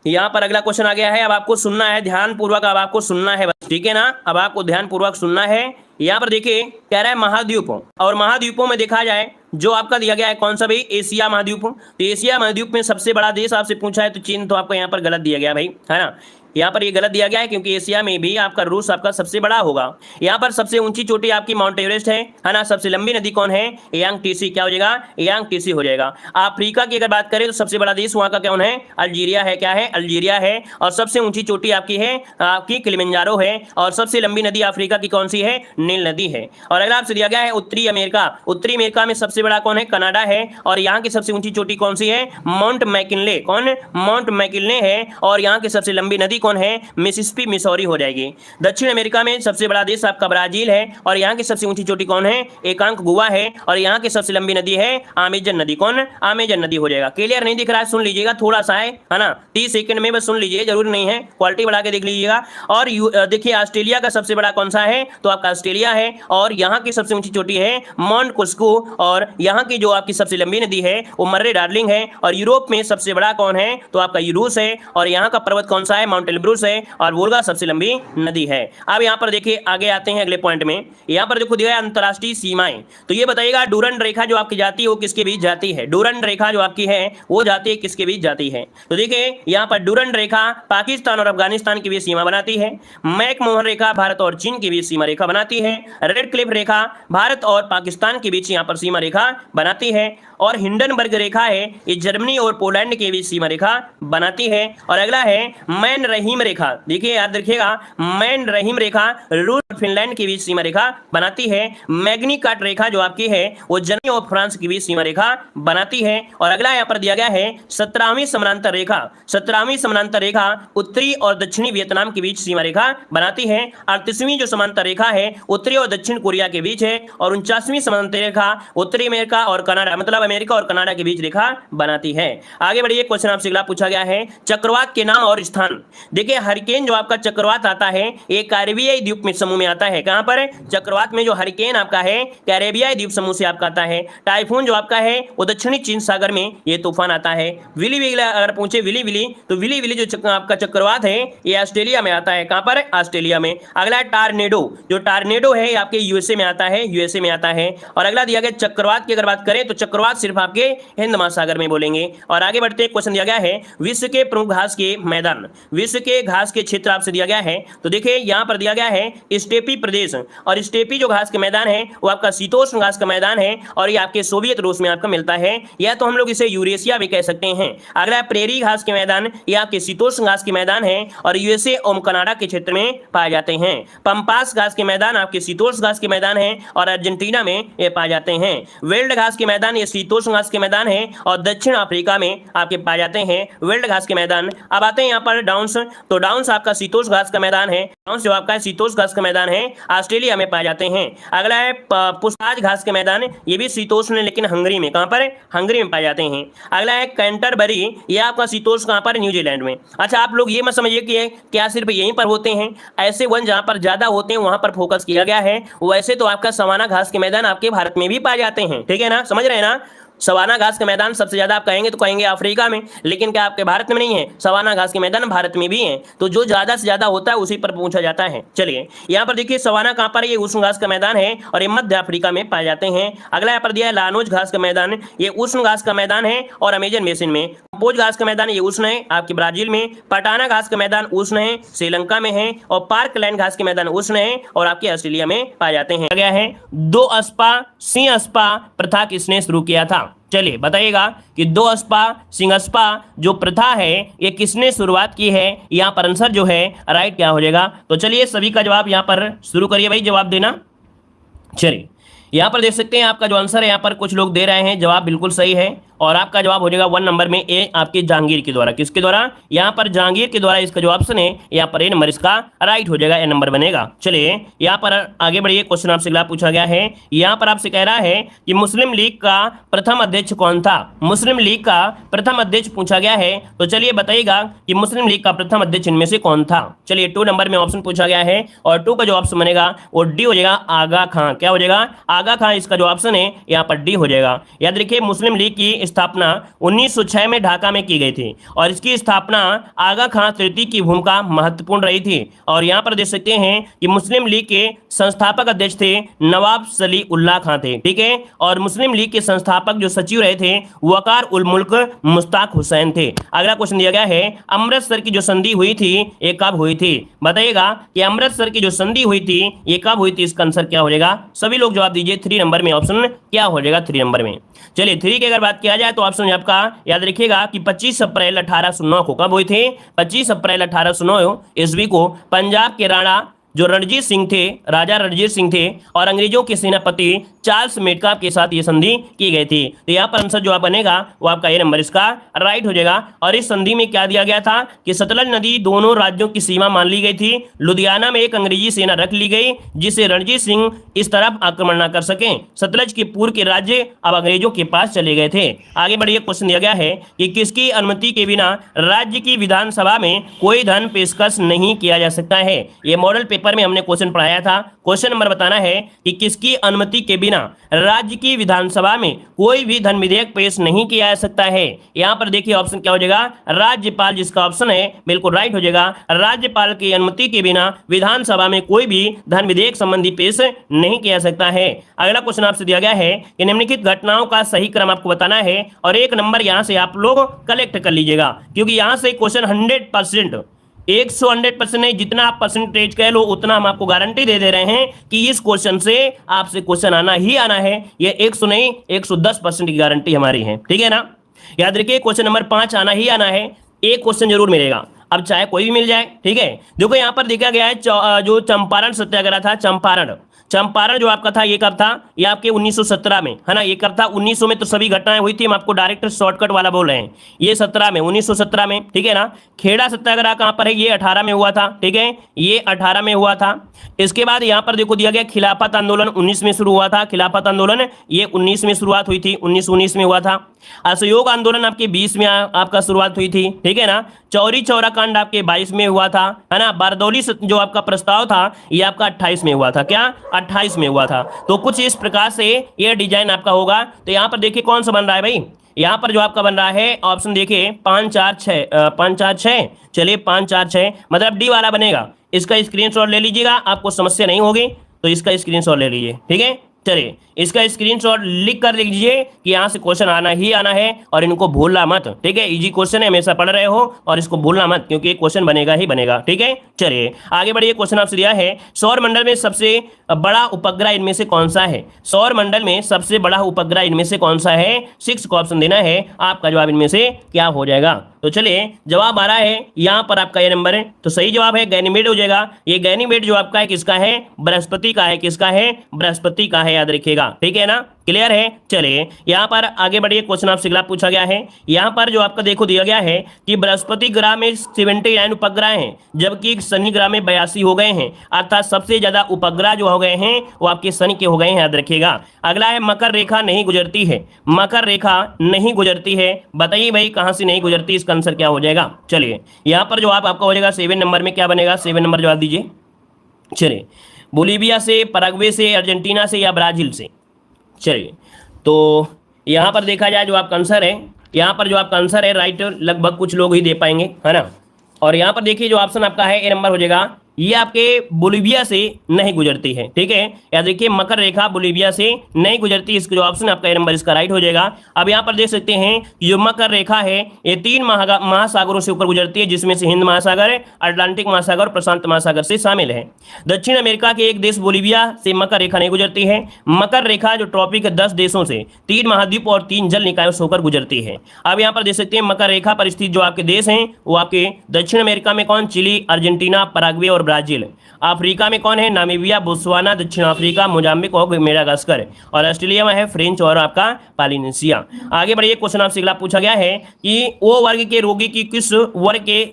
यहाँ पर अगला क्वेश्चन आ गया है, अब आपको सुनना है ध्यान पूर्वक, अब आपको सुनना है, ठीक है ना, अब आपको ध्यान पूर्वक सुनना है। यहाँ पर देखिए कह रहा है महाद्वीपों, और महाद्वीपों में देखा जाए जो आपका दिया गया है कौन सा भाई, एशिया महाद्वीप। तो एशिया महाद्वीप में सबसे बड़ा देश आपसे पूछा है तो चीन तो आपको यहाँ पर गलत दिया गया भाई, है ना। यहाँ पर ये गलत दिया गया है क्योंकि एशिया में भी आपका रूस आपका सबसे बड़ा होगा। यहाँ पर सबसे ऊंची चोटी आपकी माउंट एवरेस्ट है ना। सबसे लंबी नदी कौन है, यांग टीसी, क्या हो जाएगा, यांग टीसी हो जाएगा। अफ्रीका की अगर बात करें तो सबसे बड़ा देश वहाँ का कौन है, अल्जीरिया है, क्या है, अल्जीरिया है। और सबसे ऊंची चोटी आपकी है आपकी किलिमंजारो है। और सबसे लंबी नदी अफ्रीका की कौन सी है, नील नदी है। और अगला आपसे दिया गया है उत्तरी अमेरिका, उत्तरी अमेरिका में सबसे बड़ा कौन है, कनाडा है। और यहाँ की सबसे ऊंची चोटी कौन सी है, माउंट मैकिनले, कौन, माउंट मैकिनले है। और यहाँ की सबसे लंबी नदी कौन है, मिसिसिपी, मिसौरी हो जाएगी। दक्षिण अमेरिका में सबसे बड़ा देश आपका ब्राजील है। और यहाँ की सबसे ऊंची चोटी कौन है, एकांक गुआ है। और यहाँ की सबसे लंबी नदी है अमेजन नदी, कौन, अमेजन नदी हो जाएगा। क्लियर नहीं दिख रहा है, सुन लीजिएगा, थोड़ा सा है ना, 30 सेकंड में बस सुन लीजिए, जरूरी नहीं है, क्वालिटी बढ़ा के देख लीजिएगा। और देखिए ऑस्ट्रेलिया का सबसे बड़ा कौन सा है, तो आपका ऑस्ट्रेलिया है। और यहाँ की सबसे ऊंची चोटी है माउंट कुस्को। और यहाँ की जो आपकी सबसे लंबी नदी है वो मर्रे डार्लिंग है। और यूरोप में सबसे बड़ा कौन है, तो आपका यूरूस है। और यहाँ का पर्वत कौन सा है, माउंट एल्ब्रूस है। और वोल्गा सबसे लंबी नदी है। अब यहाँ पर देखिए आगे आते हैं अगले पॉइंट में। यहाँ पर देखो दिया है अंतरराष्ट्रीय सीमाएं, तो ये बताइएगा डूरंड रेखा जो आपकी जाती है वो किसके बीच जाती है, डूरंड रेखा जो आपकी है वो जाती है किसके बीच जाती है। तो देखिए यहाँ पर डूरंड रेखा पाकिस्तान और अफगानिस्तान के बीच सीमा बनाती है। मैकमोहन रेखा भारत और चीन के बीच सीमा रेखा बनाती है। रेड क्लिफ रेखा भारत और पाकिस्तान के बीच यहाँ पर सीमा रेखा बनाती है। और हिंडनबर्ग रेखा है ये जर्मनी और पोलैंड के बीच सीमा रेखा बनाती है। और अगला है मैन रहीम रेखा, देखिए याद रखिएगा, मैन रहीम रेखा रूस और फिनलैंड के बीच सीमा रेखा बनाती है। मैग्नीकाट रेखा जो आपकी है वो जर्मनी और फ्रांस के बीच सीमा रेखा बनाती है। और अगला यहाँ पर दिया गया है 17वीं समानांतर रेखा, 17वीं समानांतर रेखा उत्तरी और दक्षिणी वियतनाम के बीच सीमा रेखा बनाती है। 38वीं जो समानांतर रेखा है उत्तरी और दक्षिण कोरिया के बीच है। और 49वीं समानांतर रेखा उत्तरी अमेरिका और कनाडा, मतलब अमेरिका और कनाडा के बीच रेखा बनाती है। आगे बढ़िए, क्वेश्चन आपसे अगला पूछा गया है चक्रवात के नाम और स्थान। देखिए हरिकेन जो आपका चक्रवात आता है ये कैरेबियाई द्वीप में समूह में आता है। कहां पर, चक्रवात में जो हरिकेन आपका है कैरेबियाई द्वीप समूह से आपका आता है। टाइफून जो आपका है वो दक्षिणी चीन सागर में ये तूफान आता है। विली विली अगर पूछे विली विली तो विली विली जो आपका चक्रवात है ये ऑस्ट्रेलिया में आता है। कहां पर, ऑस्ट्रेलिया में। अगला है टार्नेडो, जो टार्नेडो है ये आपके यूएसए में आता है, यूएसए में आता है। और अगला दिया गया चक्रवात की अगर बात करें तो चक्रवात सिर्फ आपके हिंद महासागर में बोलेंगे। और आगे बढ़ते क्वेश्चन दिया गया है विश्व के प्रमुख घास के मैदान, विश्व के घास के क्षेत्र आपसे दिया गया है। तो देखिए यहां पर दिया गया है स्टेपी प्रदेश। और स्टेपी जो घास के मैदान है वो आपका शीतोष्ण घास का मैदान है। और ये आपके सोवियत रूस में आपका मिलता है, या तो हम लोग इसे यूरेशिया भी कह सकते हैं। अगला प्रेरी घास के मैदान, ये आपके शीतोष्ण घास के मैदान है और यूएसए और कनाडा के क्षेत्र में पाए जाते हैं। पंपास घास के मैदान आपके शीतोष्ण घास के मैदान है और अर्जेंटीना में ये पाए जाते हैं। वेल्ड घास के मैदान ये शीतोष्ण घास के मैदान है और दक्षिण अफ्रीका में आपके पाए जाते हैं वेल्ड घास के मैदान। अब आते हैं यहाँ पर डाउन्स, तो डाउन्स आपका शीतोष्ण घास का मैदान है। डाउन्स जो आपका शीतोष्ण घास का मैदान है ऑस्ट्रेलिया में पाए जाते हैं। अगला है पुस्ताज घास के मैदान, ये भी शीतोष्ण लेकिन हंगरी में, कहां पर, हंगरी में पाए जाते हैं। अगला है कैंटरबरी, ये आपका शीतोष्ण कहां पर, न्यूजीलैंड में। अच्छा आप लोग ये मत समझिए कि क्या सिर्फ यहीं पर होते हैं, ऐसे वन जहां पर ज्यादा होते हैं वहां पर फोकस किया गया है। वैसे तो आपका सवाना घास के मैदान आपके भारत में भी पाए जाते हैं, ठीक है ना, समझ रहे हैं ना। सवाना घास के मैदान सबसे ज्यादा आप कहेंगे तो कहेंगे अफ्रीका में, लेकिन क्या आपके भारत में नहीं है, सवाना घास के मैदान भारत में भी है। तो जो ज्यादा से ज्यादा होता है उसी पर पूछा जाता है। चलिए यहाँ पर देखिए सवाना कहां पर, ये उष्ण घास का मैदान है और ये मध्य अफ्रीका में पाए जाते हैं। अगला यहाँ पर दिया है लानोज घास का मैदान, ये उष्ण घास का मैदान है और अमेजन बेसिन में। कंपोज घास का मैदान ये उष्ण है आपके ब्राजील में। पटाना घास का मैदान उष्ण है, श्रीलंका में है। और पार्कलैंड घास के मैदान उष्ण है और आपके ऑस्ट्रेलिया में पाए जाते हैं। गया है दो अस्पा सिंह अस्पा प्रथा किसने शुरू किया था। चलिए बताइएगा कि दो अस्पा सिंह अस्पा जो प्रथा है ये किसने शुरुआत की है। यहाँ पर आंसर जो है राइट क्या हो जाएगा। तो चलिए सभी का जवाब यहाँ पर शुरू करिए भाई जवाब देना। चलिए यहाँ पर देख सकते हैं आपका जो आंसर है, यहाँ पर कुछ लोग दे रहे हैं जवाब बिल्कुल सही है और आपका जवाब हो जाएगा 1 नंबर में ए आपके जहांगीर के द्वारा। किसके द्वारा? यहाँ पर जहांगीर के द्वारा इसका जो ऑप्शन है यहाँ पर ए नंबर इसका राइट हो जाएगा, ए नंबर बनेगा। चलिए यहाँ पर आगे बढ़िए, क्वेश्चन आपसे अगला पूछा गया है। यहाँ पर आपसे कह रहा है कि मुस्लिम लीग का प्रथम अध्यक्ष कौन था? मुस्लिम लीग का प्रथम अध्यक्ष पूछा गया है, तो चलिए बताइएगा कि मुस्लिम लीग का प्रथम अध्यक्ष इनमें से कौन था। चलिए 2 नंबर में ऑप्शन पूछा गया है और 2 का जो ऑप्शन बनेगा वो डी हो जाएगा, आगा खां। क्या हो जाएगा? आगा खां इसका जो ऑप्शन है यहाँ पर डी हो जाएगा। याद रखिए मुस्लिम लीग की स्थापना 1906 में ढाका में की गई थी और इसकी स्थापना आगा खां तृतीय की भूमिका महत्वपूर्ण रही थी। और यहाँ पर देख सकते हैं कि मुस्लिम लीग के संस्थापक अध्यक्ष थे नवाब सली उल्लाह खां थे, ठीक है। और मुस्लिम लीग के संस्थापक जो सचिव रहे थे वकार उल मुल्क मुश्ताक हुसैन थे। अगला क्वेश्चन दिया गया है, अमृतसर की जो संधि हुई थी ये कब हुई थी? बताइएगा कि अमृतसर की जो संधि हुई थी ये कब हुई थी? इसका आंसर क्या हो जाएगा? सभी लोग जवाब दीजिए। 3 नंबर में ऑप्शन क्या हो जाएगा? 3 नंबर में। चलिए 3 की अगर बात किया जाए तो ऑप्शन आपका याद रखिएगा कि 25 अप्रैल 1809 को कब हुई थी? 25 अप्रैल 1809 ईस्वी को पंजाब के राणा जो रणजीत सिंह थे, राजा रणजीत सिंह थे और अंग्रेजों के सेनापति चार्ल्स मेटकाफ के साथ ये संधि की गई थी। तो यहाँ पर आंसर जो आप बनेगा वो आपका ए नंबर इसका राइट हो जाएगा। और इस संधि में क्या दिया गया था कि सतलज नदी दोनों राज्यों की सीमा मान ली गई थी। लुधियाना में एक अंग्रेजी सेना रख ली गई जिससे रणजीत सिंह इस तरफ आक्रमण न कर सके। सतलज के पूर्व के राज्य अब अंग्रेजों के पास चले गए थे। आगे बढ़िए, क्वेश्चन दिया गया है कि किसकी अनुमति के बिना राज्य की विधानसभा में कोई धन पेशकश नहीं किया जा सकता है? ये मॉडल पेपर में हमने क्वेश्चन पढ़ाया था। क्वेश्चन नंबर बताना है कि किसकी अनुमति के बिना राज्य की विधानसभा में कोई भी धन विधेयक पेश नहीं किया जा सकता है। यहां पर देखिए ऑप्शन क्या हो जाएगा? राज्यपाल, जिसका ऑप्शन है बिल्कुल राइट हो जाएगा। राज्यपाल की अनुमति के बिना विधानसभा में कोई भी धन विधेयक संबंधी पेश नहीं किया जा सकता है। अगला क्वेश्चन आपसे दिया गया है कि निम्नलिखित घटनाओं का सही क्रम आपको बताना है और 1 नंबर यहां से आप लोग कलेक्ट कर लीजिएगा, क्योंकि यहां से क्वेश्चन 100% 100% नहीं, जितना आप परसेंटेज कह लो उतना हम आपको गारंटी दे रहे हैं कि इस क्वेश्चन से आपसे क्वेश्चन आना ही आना है। ये 100 नहीं 110% की गारंटी हमारी है, ठीक है ना। याद रखिए क्वेश्चन नंबर 5 आना ही आना है, एक क्वेश्चन जरूर मिलेगा, अब चाहे कोई भी मिल जाए, ठीक है। देखो यहाँ पर देखा गया है जो चंपारण सत्याग्रह था, चंपारण जो आपका था ये कब था? ये आपके 1917 में, है ना। ये कब था? 1900 में तो सभी घटनाएं हुई थी, हम आपको डायरेक्ट शॉर्टकट वाला बोल रहे हैं। ये 17 में, 1917 में, ठीक है ना। खेड़ा सत्याग्रह कहां पर है? ये 18 में हुआ था, ठीक है, ये 18 में हुआ था। इसके बाद यहां पर देखो दिया गया खिलाफत आंदोलन 19 में शुरू हुआ था, खिलाफत आंदोलन ये 19 में शुरुआत हुई थी, 1919 में हुआ था। असहयोग आंदोलन आपके 20 में आपका शुरुआत हुई थी, ठीक है ना। चौरी चौरा कांड आपके 22 में हुआ था, है ना। बारदौली जो आपका प्रस्ताव था ये आपका 28 में हुआ था, क्या 28 में हुआ था। तो कुछ इस प्रकार से ये डिजाइन आपका होगा। तो यहाँ पर देखिए कौन सा बन रहा है भाई, यहाँ पर जो आपका बन रहा है ऑप्शन देखिए 5 4 6 5 4 6, चलिए 5 4 6 मतलब डी वाला बनेगा। इसका स्क्रीनशॉट ले लीजिएगा, आपको समस्या नहीं होगी तो इसका स्क्रीनशॉट ले लीजिए, ठीक है। चलिए इसका स्क्रीनशॉट लिख कर लिख लीजिए कि यहाँ से क्वेश्चन आना ही आना है और इनको भूलना मत, ठीक है। इजी क्वेश्चन है, हमेशा पढ़ रहे हो और इसको भूलना मत क्योंकि ये क्वेश्चन बनेगा ही बनेगा, ठीक है। चलिए आगे बढ़िए, क्वेश्चन आपसे दिया है सौर मंडल में सबसे बड़ा उपग्रह इनमें से कौन सा है? सौर मंडल में सबसे बड़ा उपग्रह इनमें से कौन सा है? 6 को ऑप्शन देना है, आपका जवाब इनमें से क्या हो जाएगा? तो चलिए जवाब आ रहा है यहाँ पर आपका ये नंबर है, तो सही जवाब है गैनीमेड हो जाएगा। ये गैनीमेड जो आपका है किसका है? बृहस्पति का है, किसका है? बृहस्पति का है, याद रखिएगा, ठीक है ना। क्लियर है। चलिए यहाँ पर आगे बढ़िए, क्वेश्चन आपसे अगला पूछा गया है। यहाँ पर जो आपका देखो दिया गया है कि बृहस्पति ग्रह में 79 उपग्रह हैं जबकि शनि ग्रह में 82 हो गए हैं, अर्थात सबसे ज्यादा उपग्रह जो हो गए हैं वो आपके शनि के हो गए हैं, याद रखिएगा। अगला है मकर रेखा नहीं गुजरती है, मकर रेखा नहीं गुजरती है, बताइए भाई कहां से नहीं गुजरती, इसका आंसर क्या हो जाएगा? चलिए यहाँ पर जवाब आपका हो जाएगा 7 नंबर में, क्या बनेगा? 7 नंबर जवाब दीजिए। चलिए बोलीविया से, पैराग्वे से, अर्जेंटीना से या ब्राजील से? चलिए तो यहाँ पर देखा जाए जो आपका आंसर है, यहाँ पर जो आपका आंसर है राइट लगभग कुछ लोग ही दे पाएंगे, है ना। और यहाँ पर देखिए जो ऑप्शन आपका है ए नंबर हो जाएगा, ये आपके बोलीविया से नहीं गुजरती है, ठीक है। याद देखिए मकर रेखा बोलीविया से नहीं गुजरती, इसका जो ऑप्शन आपका ए नंबर इसका राइट हो जाएगा। अब यहाँ पर देख सकते हैं जो मकर रेखा है ये 3 महासागरों से ऊपर गुजरती है, जिसमें से हिंद महासागर, अटलांटिक महासागर, प्रशांत महासागर से शामिल है। दक्षिण अमेरिका के एक देश बोलीविया से मकर रेखा नहीं गुजरती है। मकर रेखा जो ट्रॉपिक 10 देशों से, 3 महाद्वीप और 3 जल निकायों से होकर गुजरती है। अब यहाँ पर देख सकते हैं मकर रेखा पर स्थित जो आपके देश हैं वो आपके दक्षिण अमेरिका में कौन? चिली, अर्जेंटीना, पैराग्वे और ब्राजील। अफ्रीका में कौन है? नामीबिया, बोत्सवाना, दक्षिण अफ्रीका, मोजाम्बिक और मेडागास्कर। और ऑस्ट्रेलिया में है फ्रेंच और आपका पॉलिनेशिया। आगे बढ़िए, क्वेश्चन आपसे अगला पूछा गया है कि ओ वर्ग के रोगी की किस वर्ग के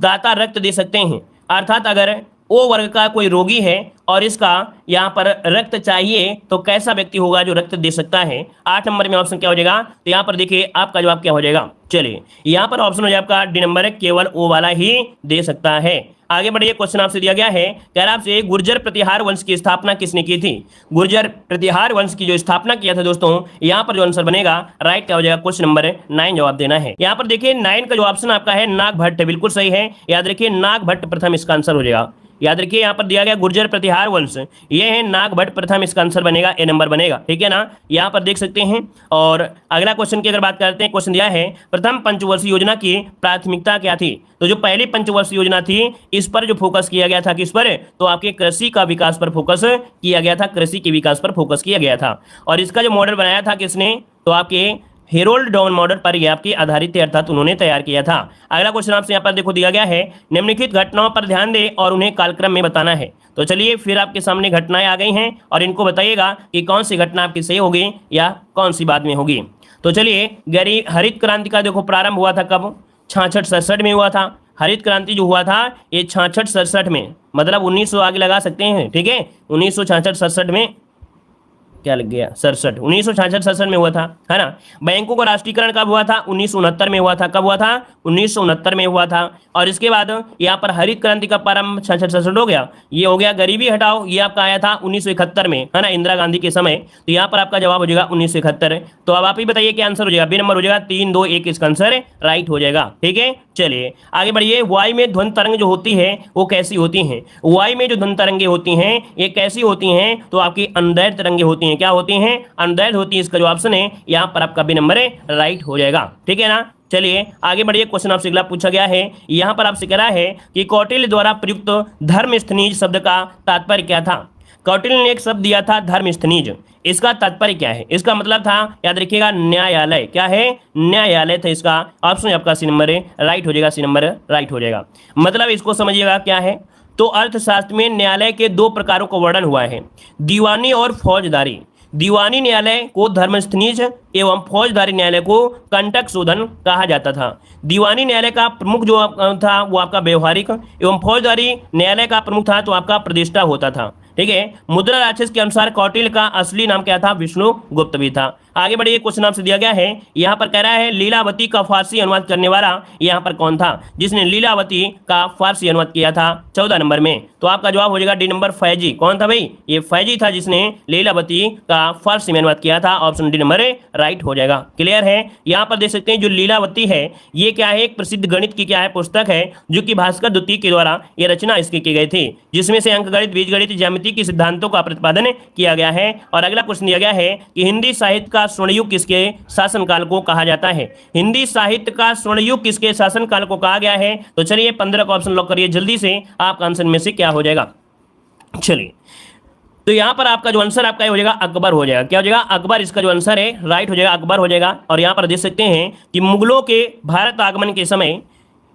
दाता रक्त दे सकते हैं। अर्थात अगर ओ वर्ग का कोई रोगी है और इसका यहाँ पर रक्त चाहिए तो कैसा व्यक्ति होगा जो रक्त दे सकता है। 8 नंबर में ऑप्शन क्या हो जाएगा? तो यहाँ पर देखिए आपका जवाब क्या हो जाएगा। चलिए यहाँ पर ऑप्शन हो जाएगा आपका डी नंबर, केवल ओ वाला ही दे सकता है। आगे बढ़िए, क्वेश्चन आपसे दिया गया है, कह रहा आपसे गुर्जर प्रतिहार वंश की स्थापना किसने की थी। गुर्जर प्रतिहार वंश की जो स्थापना किया था दोस्तों, यहाँ पर जो आंसर बनेगा राइट क्या हो जाएगा? क्वेश्चन नंबर 9 जवाब देना है। यहाँ पर देखिए 9 का जो ऑप्शन आपका है नागभट्ट, बिल्कुल सही है। याद रखिए नागभट्ट प्रथम इसका आंसर हो जाएगा। याद रखिए यहाँ पर दिया गया गुर्जर प्रतिहार वंश, ये है नागभट्ट प्रथम, इसका आंसर बनेगा ए नंबर बनेगा। ठीक है ना, यहाँ पर देख सकते हैं। और अगला क्वेश्चन की अगर बात करते हैं, क्वेश्चन दिया है प्रथम पंचवर्षीय योजना की प्राथमिकता क्या थी। तो जो पहली पंचवर्षीय योजना थी इस पर जो फोकस किया गया था, किस पर? तो आपके कृषि का विकास पर फोकस किया गया था, कृषि के विकास पर फोकस किया गया था। और इसका जो मॉडल बनाया था किसने? तो आपके हेरोल्ड डॉन मॉडल पर यह आपकी आधारित है, अर्थात उन्होंने तैयार किया था। अगला क्वेश्चन आपसे यहाँ पर देखो दिया गया है, निम्नलिखित घटनाओं पर ध्यान दें और उन्हें कालक्रम में बताना है। तो चलिए फिर आपके सामने घटनाएं आ गई हैं और इनको बताइएगा कि कौन सी घटना आपकी सही होगी या कौन सी बाद में होगी। तो चलिए, गरीब हरित क्रांति का देखो प्रारंभ हुआ था कब? 66-67 में हुआ था। हरित क्रांति जो हुआ था ये 66-67 में, मतलब 1900 आगे लगा सकते हैं। ठीक है, 1966-67 में, क्या लग गया 67, 1966-67 में हुआ था, है ना। बैंकों का राष्ट्रीयकरण कब हुआ था? 1969 में हुआ था। कब हुआ था? 1969 में हुआ था। और इसके बाद यहाँ पर हरित क्रांति का प्रारंभ 66-67 हो गया। ये हो गया गरीबी हटाओ, ये आपका आया था 1971 में, है ना, इंदिरा गांधी के समय। तो यहाँ पर आपका जवाब हो जाएगा 1971। तो अब आप ही बताइए क्या आंसर हो जाएगा? बी नंबर हो जाएगा, 3, 2, 1 इसका आंसर राइट हो जाएगा। ठीक है, चलिए आगे बढ़िए। वायु में ध्वनि तरंग जो होती है वो कैसी होती हैं? वायु में जो ध्वनि तरंगे होती हैं ये कैसी होती हैं? तो आपकी अनुदैर्घ्य तरंगे होती हैं। क्या होती हैं? अनुदैर्घ्य होती है। इसका जो ऑप्शन है यहाँ पर आपका बी नंबर राइट हो जाएगा। ठीक है ना, चलिए आगे बढ़िए। क्वेश्चन आपसे अगला पूछा गया है, यहाँ पर आपसे कह रहा है कि कौटिल्य द्वारा प्रयुक्त धर्मस्थनीज शब्द का तात्पर्य क्या था। कौटिल्य ने एक शब्द दिया था धर्मस्थनीज, इसका तात्पर्य क्या है? इसका मतलब था, याद रखिएगा, न्यायालय। क्या है? न्यायालय था। इसका ऑप्शन आपका सी नंबर राइट हो जाएगा, सी नंबर राइट हो जाएगा। मतलब इसको समझिएगा क्या है। तो अर्थशास्त्र में न्यायालय के 2 प्रकारों का वर्णन हुआ है, दीवानी और फौजदारी। दीवानी न्यायालय को धर्मस्थनीज एवं फौजदारी न्यायालय को कंटक शोधन कहा जाता था। दीवानी न्यायालय का प्रमुख जो था वो आपका व्यवहारिक एवं फौजदारी न्यायालय का प्रमुख था तो आपका प्रतिष्ठा होता था। ठीक है, मुद्रा राक्षस के अनुसार कौटिल्य का असली नाम क्या था? विष्णुगुप्त भी था। आगे बढ़िए, क्वेश्चन आपसे दिया गया है, यहाँ पर कह रहा है लीलावती का फारसी अनुवाद करने वाला यहाँ पर कौन था जिसने लीलावती का फारसी अनुवाद किया था 14 नंबर में। तो आपका जवाब हो जाएगा डी नंबर, फैजी। कौन था भाई? ये फैजी था जिसने लीलावती का फारसी में अनुवाद किया था। ऑप्शन डी नंबर राइट हो जाएगा। क्लियर है, यहाँ पर देख सकते हैं जो लीलावती है ये क्या है? एक प्रसिद्ध गणित की क्या है? पुस्तक है, जो कि भास्कर द्वितीय के द्वारा ये रचना इसकी की गई थी, जिसमें से अंकगणित, बीजगणित, ज्यामिति के सिद्धांतों का प्रतिपादन किया गया है। और अगला क्वेश्चन दिया गया है कि हिंदी साहित्य का स्वर्णयुग किसके शासनकाल को कहा जाता है। हिंदी साहित्य का स्वर्णयुग किसके शासनकाल को कहा गया है? तो चलिए 15 का ऑप्शन लॉक करिए जल्दी से, आपका आंसर में से क्या हो जाएगा। चलिए, तो यहाँ पर आपका जो आंसर आपका हो जाएगा अकबर हो जाएगा। क्या हो जाएगा? अकबर इसका जो आंसर है राइट हो जाएगा, अकबर हो जाएगा। और यहाँ पर देख सकते हैं कि मुगलों के भारत आगमन के समय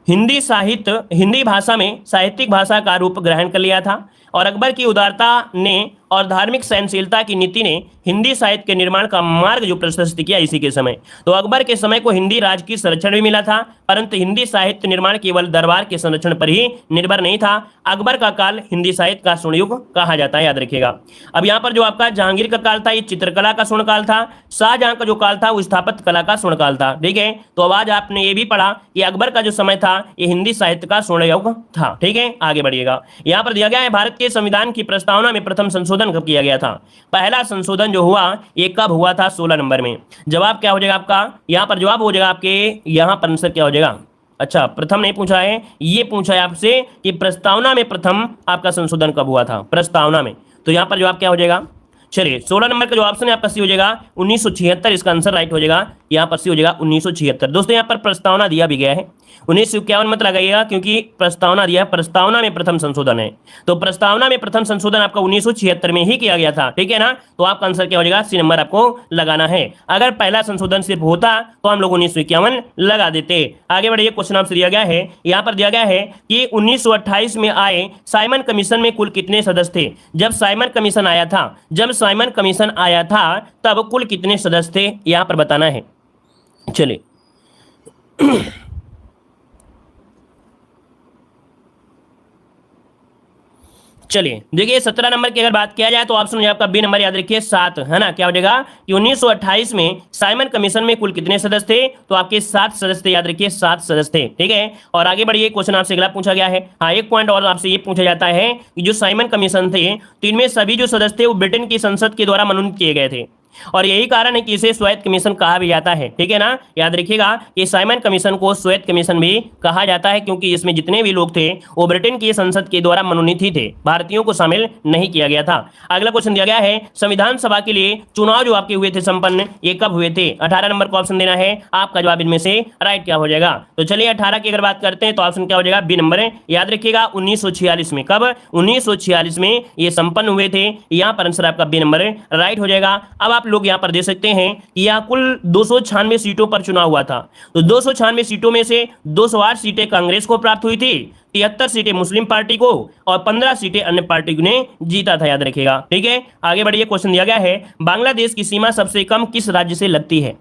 हिंदी भाषा में साहित्यिक भाषा का रूप ग्रहण कर लिया था। और अकबर की उदारता ने और धार्मिक सहनशीलता की नीति ने हिंदी साहित्य के निर्माण का मार्ग जो प्रशस्त किया इसी के समय। तो अकबर के समय को हिंदी राज्य की संरक्षण भी मिला था, परंतु हिंदी साहित्य निर्माण केवल दरबार के संरक्षण पर ही निर्भर नहीं था। अकबर का काल हिंदी साहित्य का स्वर्णयुग कहा जाता है, याद रखिएगा। अब यहाँ पर जो आपका जहांगीर का काल था ये चित्रकला का स्वर्णकाल था, शाहजहां का जो काल था वो स्थापत्य कला का स्वर्णकाल था। ठीक है, तो अब आज आपने ये भी पढ़ा कि अकबर का जो समय था ये हिंदी साहित्य का स्वर्णयुग था। ठीक है, आगे बढ़िएगा। यहाँ पर दिया गया है भारत के संविधान की प्रस्तावना में प्रथम संशोधन कब किया गया था। पहला संशोधन जो हुआ ये कब हुआ था? 16 नंबर में। जवाब क्या हो जाएगा आपका? यहाँ पर जवाब हो जाएगा आपके, यहाँ पर आंसर क्या हो जाएगा? अच्छा, प्रथम नहीं पूछा है, ये पूछा है आपसे कि प्रस्तावना में प्रथम आपका संशोधन कब हुआ था, प्रस्तावना में। तो यहाँ पर जवाब क्या हो जाएगा? चलिए 16 नंबर का जो ऑप्शन है आपका सी हो जाएगा 1976, इसका आंसर राइट हो जाएगा। यहाँ पर सी हो जाएगा 1976। दोस्तों यहाँ पर प्रस्तावना दिया भी गया है 1951 मत लगाइएगा, क्योंकि प्रस्तावना दिया, प्रस्तावना में प्रथम संशोधन है, तो प्रस्तावना में प्रथम संशोधन आपका 1976 में ही किया गया था, ठीक है ना। तो आपका आंसर क्या हो जाएगा, सी नंबर आपको लगाना है। अगर पहला संशोधन सिर्फ होता तो हम लोग 1951 लगा देते। आगे बढ़िए, क्वेश्चन आपसे दिया गया है, यहाँ पर दिया गया है कि 1928 में आए साइमन कमीशन में कुल कितने सदस्य थे। जब साइमन कमीशन आया था, जब साइमन कमीशन आया था तब कुल कितने सदस्य थे, यहाँ पर बताना है। चलिए चलिए देखिए, 17 नंबर की अगर बात किया जाए तो ऑप्शन आपका बी नंबर याद रखिए 7, है ना। क्या हो जाएगा कि 1928 में साइमन कमीशन में कुल कितने सदस्य थे, तो आपके 7 सदस्य थे, याद रखिए 7 सदस्य थे, ठीक है। और आगे बढ़िए, क्वेश्चन आपसे अगला पूछा गया है। हाँ, एक पॉइंट और आपसे ये पूछा जाता है कि जो साइमन कमीशन थे तो इनमें सभी जो सदस्य थे वो ब्रिटेन की संसद के द्वारा मनोनीत किए गए थे, और यही कारण है कि इसे स्वायत्त कमीशन कहा भी जाता है, ठीक है ना। याद रखिएगा कि साइमन कमीशन को स्वायत्त कमीशन भी कहा जाता है, क्योंकि इसमें जितने भी लोग थे वो ब्रिटेन की संसद के द्वारा मनोनीत ही थे, भारतीयों को शामिल नहीं किया गया था। अगला क्वेश्चन दिया गया है, संविधान सभा के लिए चुनाव जो आपके हुए थे संपन्न, ये कब हुए थे। 18 नंबर को ऑप्शन देना है, आपका जवाब इनमें से राइट क्या हो जाएगा। तो चलिए 18 की अगर बात करते हैं तो ऑप्शन क्या हो जाएगा, बी नंबर। याद रखिएगा 1946 में, कब, 1946 में ये संपन्न हुए थे, यहाँ पर आंसर आपका बी नंबर राइट हो जाएगा। अब आप लोग यहाँ पर देख सकते हैं कि यहाँ कुल 296 सीटों पर चुनाव हुआ था, तो 296 सीटों में से 208 सीटें कांग्रेस को प्राप्त हुई थी, 73 सीटें मुस्लिम पार्टी को और 15 सीटें अन्य पार्टी ने जीता था, याद रखिएगा, ठीक है। आगे बढ़िए, क्वेश्चन दिया गया है, बांग्लादेश की सीमा सबसे कम किस राज्य से लगती है,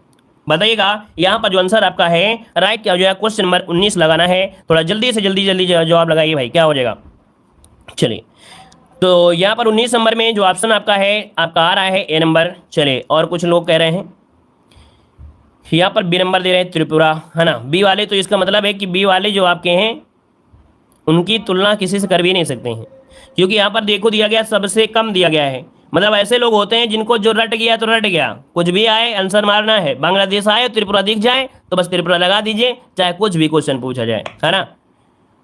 बताइएगा। यहाँ पर जो आंसर आपका है राइट क्या हो जाएगा, क्वेश्चन नंबर 19 लगाना है। थोड़ा जल्दी से जल्दी जवाब लगाइए भाई, क्या हो जाएगा। चलिए, तो यहाँ पर 19 नंबर में जो ऑप्शन आपका है, आपका आ रहा है ए नंबर। चलिए, और कुछ लोग कह रहे हैं यहाँ पर बी नंबर दे रहे हैं, त्रिपुरा, है ना। बी वाले, तो इसका मतलब है कि बी वाले जो आपके हैं उनकी तुलना किसी से कर भी नहीं सकते हैं, क्योंकि यहाँ पर देखो दिया गया सबसे कम दिया गया है। मतलब ऐसे लोग होते हैं जिनको जो रट गया तो रट गया, कुछ भी आए आंसर मारना है, बांग्लादेश आए त्रिपुरा दिख जाए तो बस त्रिपुरा लगा दीजिए, चाहे कुछ भी क्वेश्चन पूछा जाए, है ना।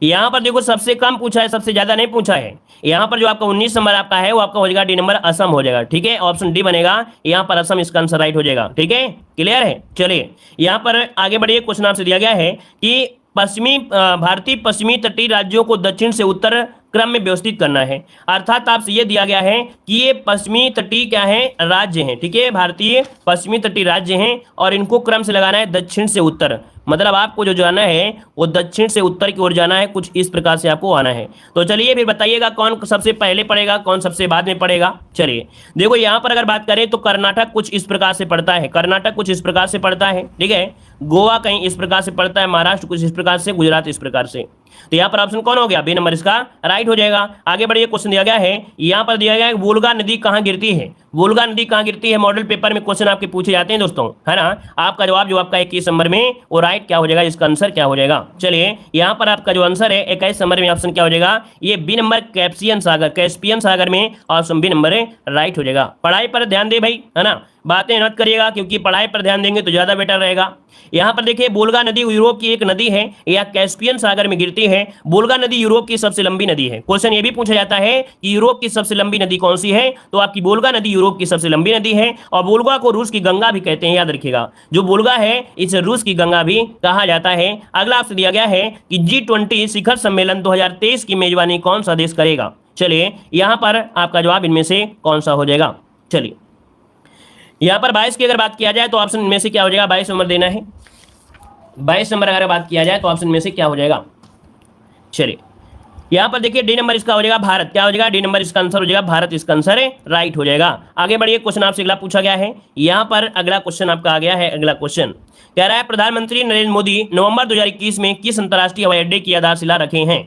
यहाँ पर देखो सबसे कम पूछा है, सबसे ज्यादा नहीं पूछा है। यहाँ पर जो आपका 19 नंबर आपका है वो आपका हो जाएगा डी नंबर, असम हो जाएगा, ठीक है। ऑप्शन डी बनेगा, यहाँ पर असम इसका आंसर राइट हो जाएगा, ठीक है, क्लियर है। चलिए यहाँ पर आगे बढ़िए, क्वेश्चन आपसे दिया गया है कि भारतीय पश्चिमी तटीय राज्यों को दक्षिण से उत्तर क्रम में व्यवस्थित करना है। अर्थात आपसे ये दिया गया है कि ये पश्चिमी तटीय क्या है, राज्य हैं, ठीक है, भारतीय पश्चिमी तटीय राज्य हैं और इनको क्रम से लगाना है दक्षिण से उत्तर। मतलब आपको जो जाना है वो दक्षिण से उत्तर की ओर जाना है, कुछ इस प्रकार से आपको आना है। तो चलिए फिर बताइएगा कौन सबसे पहले पड़ेगा, कौन सबसे बाद में पड़ेगा। चलिए देखो, यहाँ पर अगर बात करें तो कर्नाटक कुछ इस प्रकार से पड़ता है, कर्नाटक कुछ इस प्रकार से पड़ता है, ठीक है। गोवा कहीं इस प्रकार से पड़ता है, महाराष्ट्र कुछ इस प्रकार से, गुजरात इस प्रकार से। तो यहाँ पर ऑप्शन कौन हो गया, बी नंबर इसका राइट हो जाएगा। आगे बढ़िए, क्वेश्चन दिया गया है, यहाँ पर दिया गया है वोल्गा नदी कहाँ गिरती है। वोल्गा नदी कहाँ गिरती है, मॉडल पेपर में क्वेश्चन आपके पूछे जाते हैं दोस्तों, है ना। आपका जवाब जो आपका 21 नंबर में वो राइट क्या हो जाएगा, इसका आंसर क्या हो जाएगा। चलिए यहाँ पर आपका जो आंसर है 21 नंबर में ऑप्शन क्या हो जाएगा, ये बी नंबर, कैस्पियन सागर, कैस्पियन सागर में ऑप्शन बी नंबर राइट हो जाएगा। पढ़ाई पर ध्यान दे भाई, है ना, बातें मत करिएगा, क्योंकि पढ़ाई पर ध्यान देंगे तो ज्यादा बेटर रहेगा। यहाँ पर देखिए, वोल्गा नदी यूरोप की एक नदी है, या कैस्पियन सागर में गिरती है। वोल्गा नदी यूरोप की सबसे लंबी नदी है। क्वेश्चन ये भी पूछा जाता है कि यूरोप की सबसे लंबी नदी कौन सी है, तो आपकी वोल्गा नदी यूरोप की सबसे लंबी नदी है, और वोल्गा को रूस की गंगा भी कहते हैं, याद रखिएगा। जो वोल्गा है इसे रूस की गंगा भी कहा जाता है। अगला आपसे दिया गया है कि G20 शिखर सम्मेलन 2023 की मेजबानी कौन सा देश करेगा। चलिए यहाँ पर आपका जवाब इनमें से कौन सा हो जाएगा। चलिए यहाँ पर 22 की अगर बात किया जाए तो ऑप्शन में से क्या हो जाएगा, 22 नंबर देना है। 22 नंबर अगर बात किया जाए तो ऑप्शन में से क्या हो जाएगा। चलिए यहाँ पर देखिए, डी नंबर इसका हो जाएगा भारत, क्या हो जाएगा, डी नंबर इसका आंसर हो जाएगा भारत, इसका आंसर राइट हो जाएगा। आगे बढ़िए, क्वेश्चन आपसे अगला पूछा गया है। यहाँ पर अगला क्वेश्चन आपका आ गया है। अगला क्वेश्चन कह रहा है, प्रधानमंत्री नरेंद्र मोदी नवंबर 2021 में किस अंतर्राष्ट्रीय हवाई अड्डे की आधारशिला रखे हैं।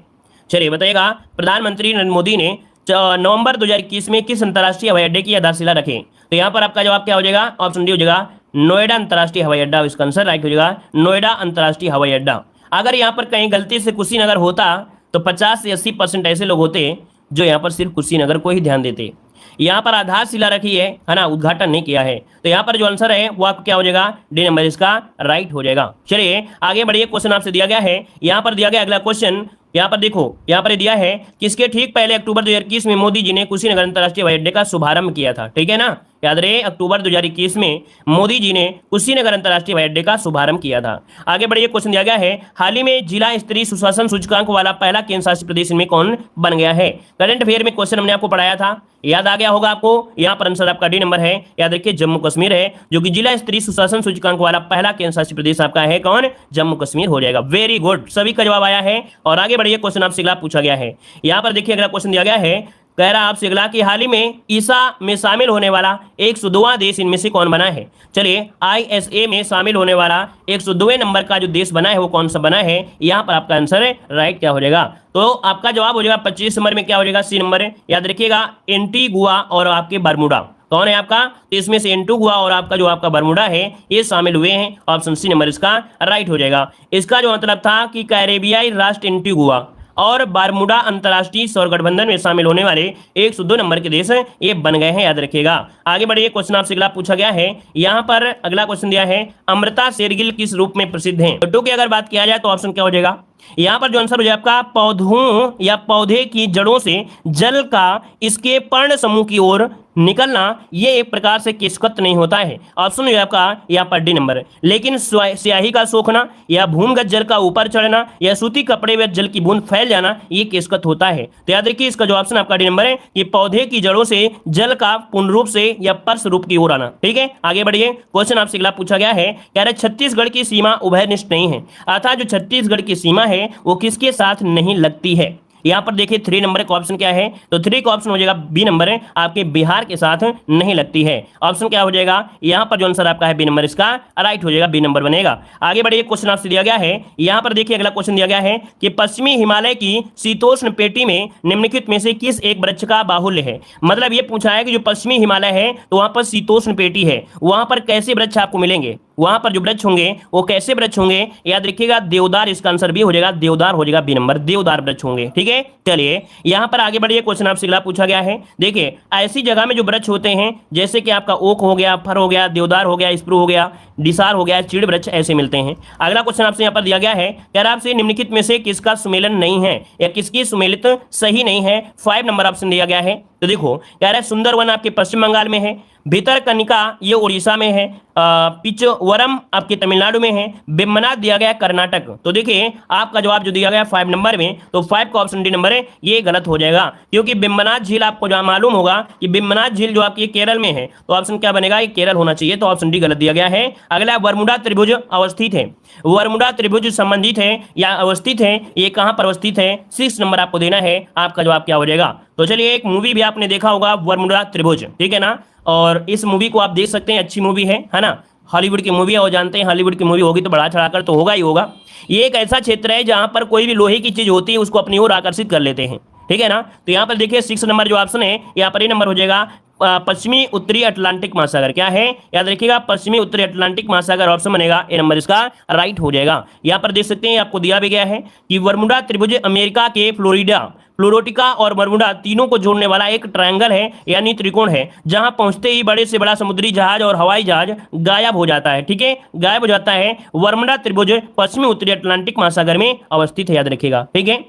चलिए बताइएगा, प्रधानमंत्री नरेंद्र मोदी ने नवंबर 2021 में किस अंतर्राष्ट्रीय हवाई अड्डे की आधारशिला रखे। तो यहाँ पर आपका जवाब क्या हो जाएगा, ऑप्शन डी हो जाएगा नोएडा अंतर्राष्ट्रीय हवाई अड्डा, इसका आंसर राइट हो जाएगा नोएडा अंतर्राष्ट्रीय हवाई अड्डा। अगर यहाँ पर कहीं गलती से कुशीनगर होता तो 50 से 80% ऐसे लोग होते जो यहाँ पर सिर्फ कुशीनगर को ही ध्यान देते। यहाँ पर आधारशिला रखी है ना, उद्घाटन नहीं किया है। तो यहाँ पर जो आंसर है वो आपको क्या हो जाएगा, डी नंबर इसका राइट हो जाएगा। चलिए आगे बढ़िए, क्वेश्चन आपसे दिया गया है। यहाँ पर दिया गया अगला क्वेश्चन, यहाँ पर देखो, यहाँ पर दिया है किसके ठीक पहले अक्टूबर 2021 में मोदी जी ने कुशीनगर अंतर्राष्ट्रीय हवाई अड्डे का शुभारंभ किया था, ठीक है ना। याद रहे, अक्टूबर 2021 में मोदी जी ने कुशीनगर अंतर्राष्ट्रीय हवाई अड्डे का शुभारंभ किया था। आगे बढ़िए, क्वेश्चन दिया गया है हाल ही में जिला स्तरीय सुशासन सूचकांक वाला पहला केंद्र शासित प्रदेश में कौन बन गया है। करंट अफेयर में क्वेश्चन हमने आपको पढ़ाया था, याद आ गया होगा आपको। यहाँ पर आंसर आपका डी नंबर है, याद रखिए जम्मू कश्मीर है, जो कि जिला स्तरीय सुशासन सूचकांक वाला पहला केंद्र शासित प्रदेश आपका है कौन, जम्मू कश्मीर हो जाएगा। वेरी गुड, सभी का जवाब आया है। और आगे बढ़िए, क्वेश्चन आपसे अगला पूछा गया है। यहाँ पर देखिए अगला क्वेश्चन दिया गया है, कह रहा आपसे अगला कि हाल ही में ईसा में शामिल होने वाला 102वां देश इनमें से कौन बना है। चलिए, ISA में शामिल होने वाला 102वें नंबर का जो देश बना है वो कौन सा बना है। यहाँ पर आपका आंसर राइट क्या हो जाएगा, तो आपका जवाब हो जाएगा 25 नंबर में क्या हो जाएगा, सी नंबर है। याद रखिएगा, एंटीगुआ और आपके बरमूडा कौन है आपका, तो इसमें से एंटीगुआ और आपका जो आपका बरमूडा है ये शामिल हुए हैं। ऑप्शन सी नंबर इसका राइट हो जाएगा। इसका जो मतलब था कि कैरेबियाई राष्ट्र एंटीगुआ और बारमूडा अंतर्राष्ट्रीय सौर गठबंधन में शामिल होने वाले 102 नंबर के देश ये बन गए हैं, याद रखिएगा। आगे बढ़िए, क्वेश्चन आपसे अगला पूछा गया है। यहाँ पर अगला क्वेश्चन दिया है, अमृता शेरगिल किस रूप में प्रसिद्ध हैं। तो की अगर बात किया जाए तो ऑप्शन क्या हो जाएगा, यहाँ पर जो आंसर हो जाए आपका पौधों या पौधे की जड़ों से जल का इसके पर्ण समूह की ओर निकलना, ये एक प्रकार से केशकत नहीं होता है। ऑप्शन हो आपका यहाँ पर डी नंबर। लेकिन स्याही का सोखना या भूमिगत जल का ऊपर चढ़ना या सूती कपड़े में जल की बूंद फैल जाना, ये केशकत होता है। तो याद रखिए इसका जो ऑप्शन आपका डी नंबर है कि पौधे की जड़ों से जल का पूर्ण रूप से या पर्श रूप की ओर आना, ठीक है। आगे बढ़िए, क्वेश्चन आपसे अगला पूछा गया है, कह रहे छत्तीसगढ़ की सीमा उभयनिष्ठ नहीं है, अर्थात जो छत्तीसगढ़ की सीमा है वो किसके साथ नहीं लगती है। यहाँ पर देखिए 3 नंबर का ऑप्शन क्या है, तो 3 का ऑप्शन हो जाएगा बी नंबर है, आपके बिहार के साथ नहीं लगती है। ऑप्शन क्या हो जाएगा, यहाँ पर जो आंसर आपका है बी नंबर इसका राइट हो जाएगा, बी नंबर बनेगा। आगे बढ़िए, क्वेश्चन आपसे दिया गया है। यहाँ पर देखिए अगला क्वेश्चन दिया गया है कि पश्चिमी हिमालय की शीतोष्ण पेटी में निम्नलिखित में से किस एक वृक्ष का बाहुल्य है। मतलब ये पूछा है कि जो पश्चिमी हिमालय है तो वहां पर शीतोष्ण पेटी है, वहां पर कैसे वृक्ष आपको मिलेंगे, वहां पर जो वृक्ष होंगे वो कैसे वृक्ष होंगे। याद रखिएगा देवदार इसका आंसर भी हो जाएगा, देवदार हो जाएगा बी नंबर, देवदार वृक्ष होंगे, ठीक है। चलिए यहां पर आगे बढ़िए, क्वेश्चन आपसे अगला पूछा गया है। देखिए ऐसी जगह में जो वृक्ष होते हैं जैसे कि आपका ओक हो गया, फर हो गया, देवदार हो गया, स्प्रू हो गया, डिसार हो गया, चीड़ वृक्ष ऐसे मिलते हैं। अगला क्वेश्चन आपसे यहाँ पर दिया गया है, कह रहा आपसे निम्नलिखित में से किसका सुमेलन नहीं है या किसकी सुमेलित सही नहीं है। 5 नंबर ऑप्शन दिया गया है। तो देखो कह रहा है सुंदरवन आपके पश्चिम बंगाल में है, भितरकनिका ये उड़ीसा में है, पिचवरम आपके तमिलनाडु में है, बेम्बनाथ दिया गया कर्नाटक। तो देखिए आपका जवाब जो दिया गया 5 नंबर में, तो 5 का ऑप्शन डी नंबर है, ये गलत हो जाएगा। क्योंकि बेम्बनाथ झील आपको जो मालूम होगा कि बेम्बनाथ झील जो आपकी केरल में है, तो ऑप्शन क्या बनेगा, ये केरल होना चाहिए, तो ऑप्शन डी गलत दिया गया है। अगला बरमुडा त्रिभुज अवस्थित है, बरमुडा त्रिभुज संबंधित है या अवस्थित है, ये कहां पर अवस्थित है, 6 नंबर आपको देना है। आपका जवाब क्या हो जाएगा, तो चलिए एक मूवी भी आपने देखा होगा बरमुडा त्रिभुज, ठीक है ना, और इस मूवी को आप देख सकते हैं, अच्छी मूवी है ना, हॉलीवुड की मूवी है और जानते हैं हॉलीवुड की मूवी होगी तो बढ़ा चढ़ाकर तो होगा ही होगा। ये एक ऐसा क्षेत्र है जहां पर कोई भी लोहे की चीज होती है उसको अपनी ओर आकर्षित कर लेते हैं, ठीक है ना। तो यहाँ पर देखिए 6 नंबर जो ऑप्शन है यहाँ पर ये नंबर हो जाएगा पश्चिमी उत्तरी अटलांटिक महासागर। क्या है, याद रखिएगा पश्चिमी उत्तरी अटलांटिक महासागर ऑप्शन बनेगा, ए नंबर इसका राइट हो जाएगा। यहाँ पर देख सकते हैं आपको दिया भी गया है कि बरमुडा त्रिभुज अमेरिका के फ्लोरिडा, फ्लोरोटिका और बरमुडा तीनों को जोड़ने वाला एक ट्रायंगल है यानी त्रिकोण है, जहां पहुंचते ही बड़े से बड़ा समुद्री जहाज और हवाई जहाज गायब हो जाता है, ठीक है, गायब हो जाता है। बरमुडा त्रिभुज पश्चिमी उत्तरी अटलांटिक महासागर में अवस्थित है, याद रखिएगा, ठीक है।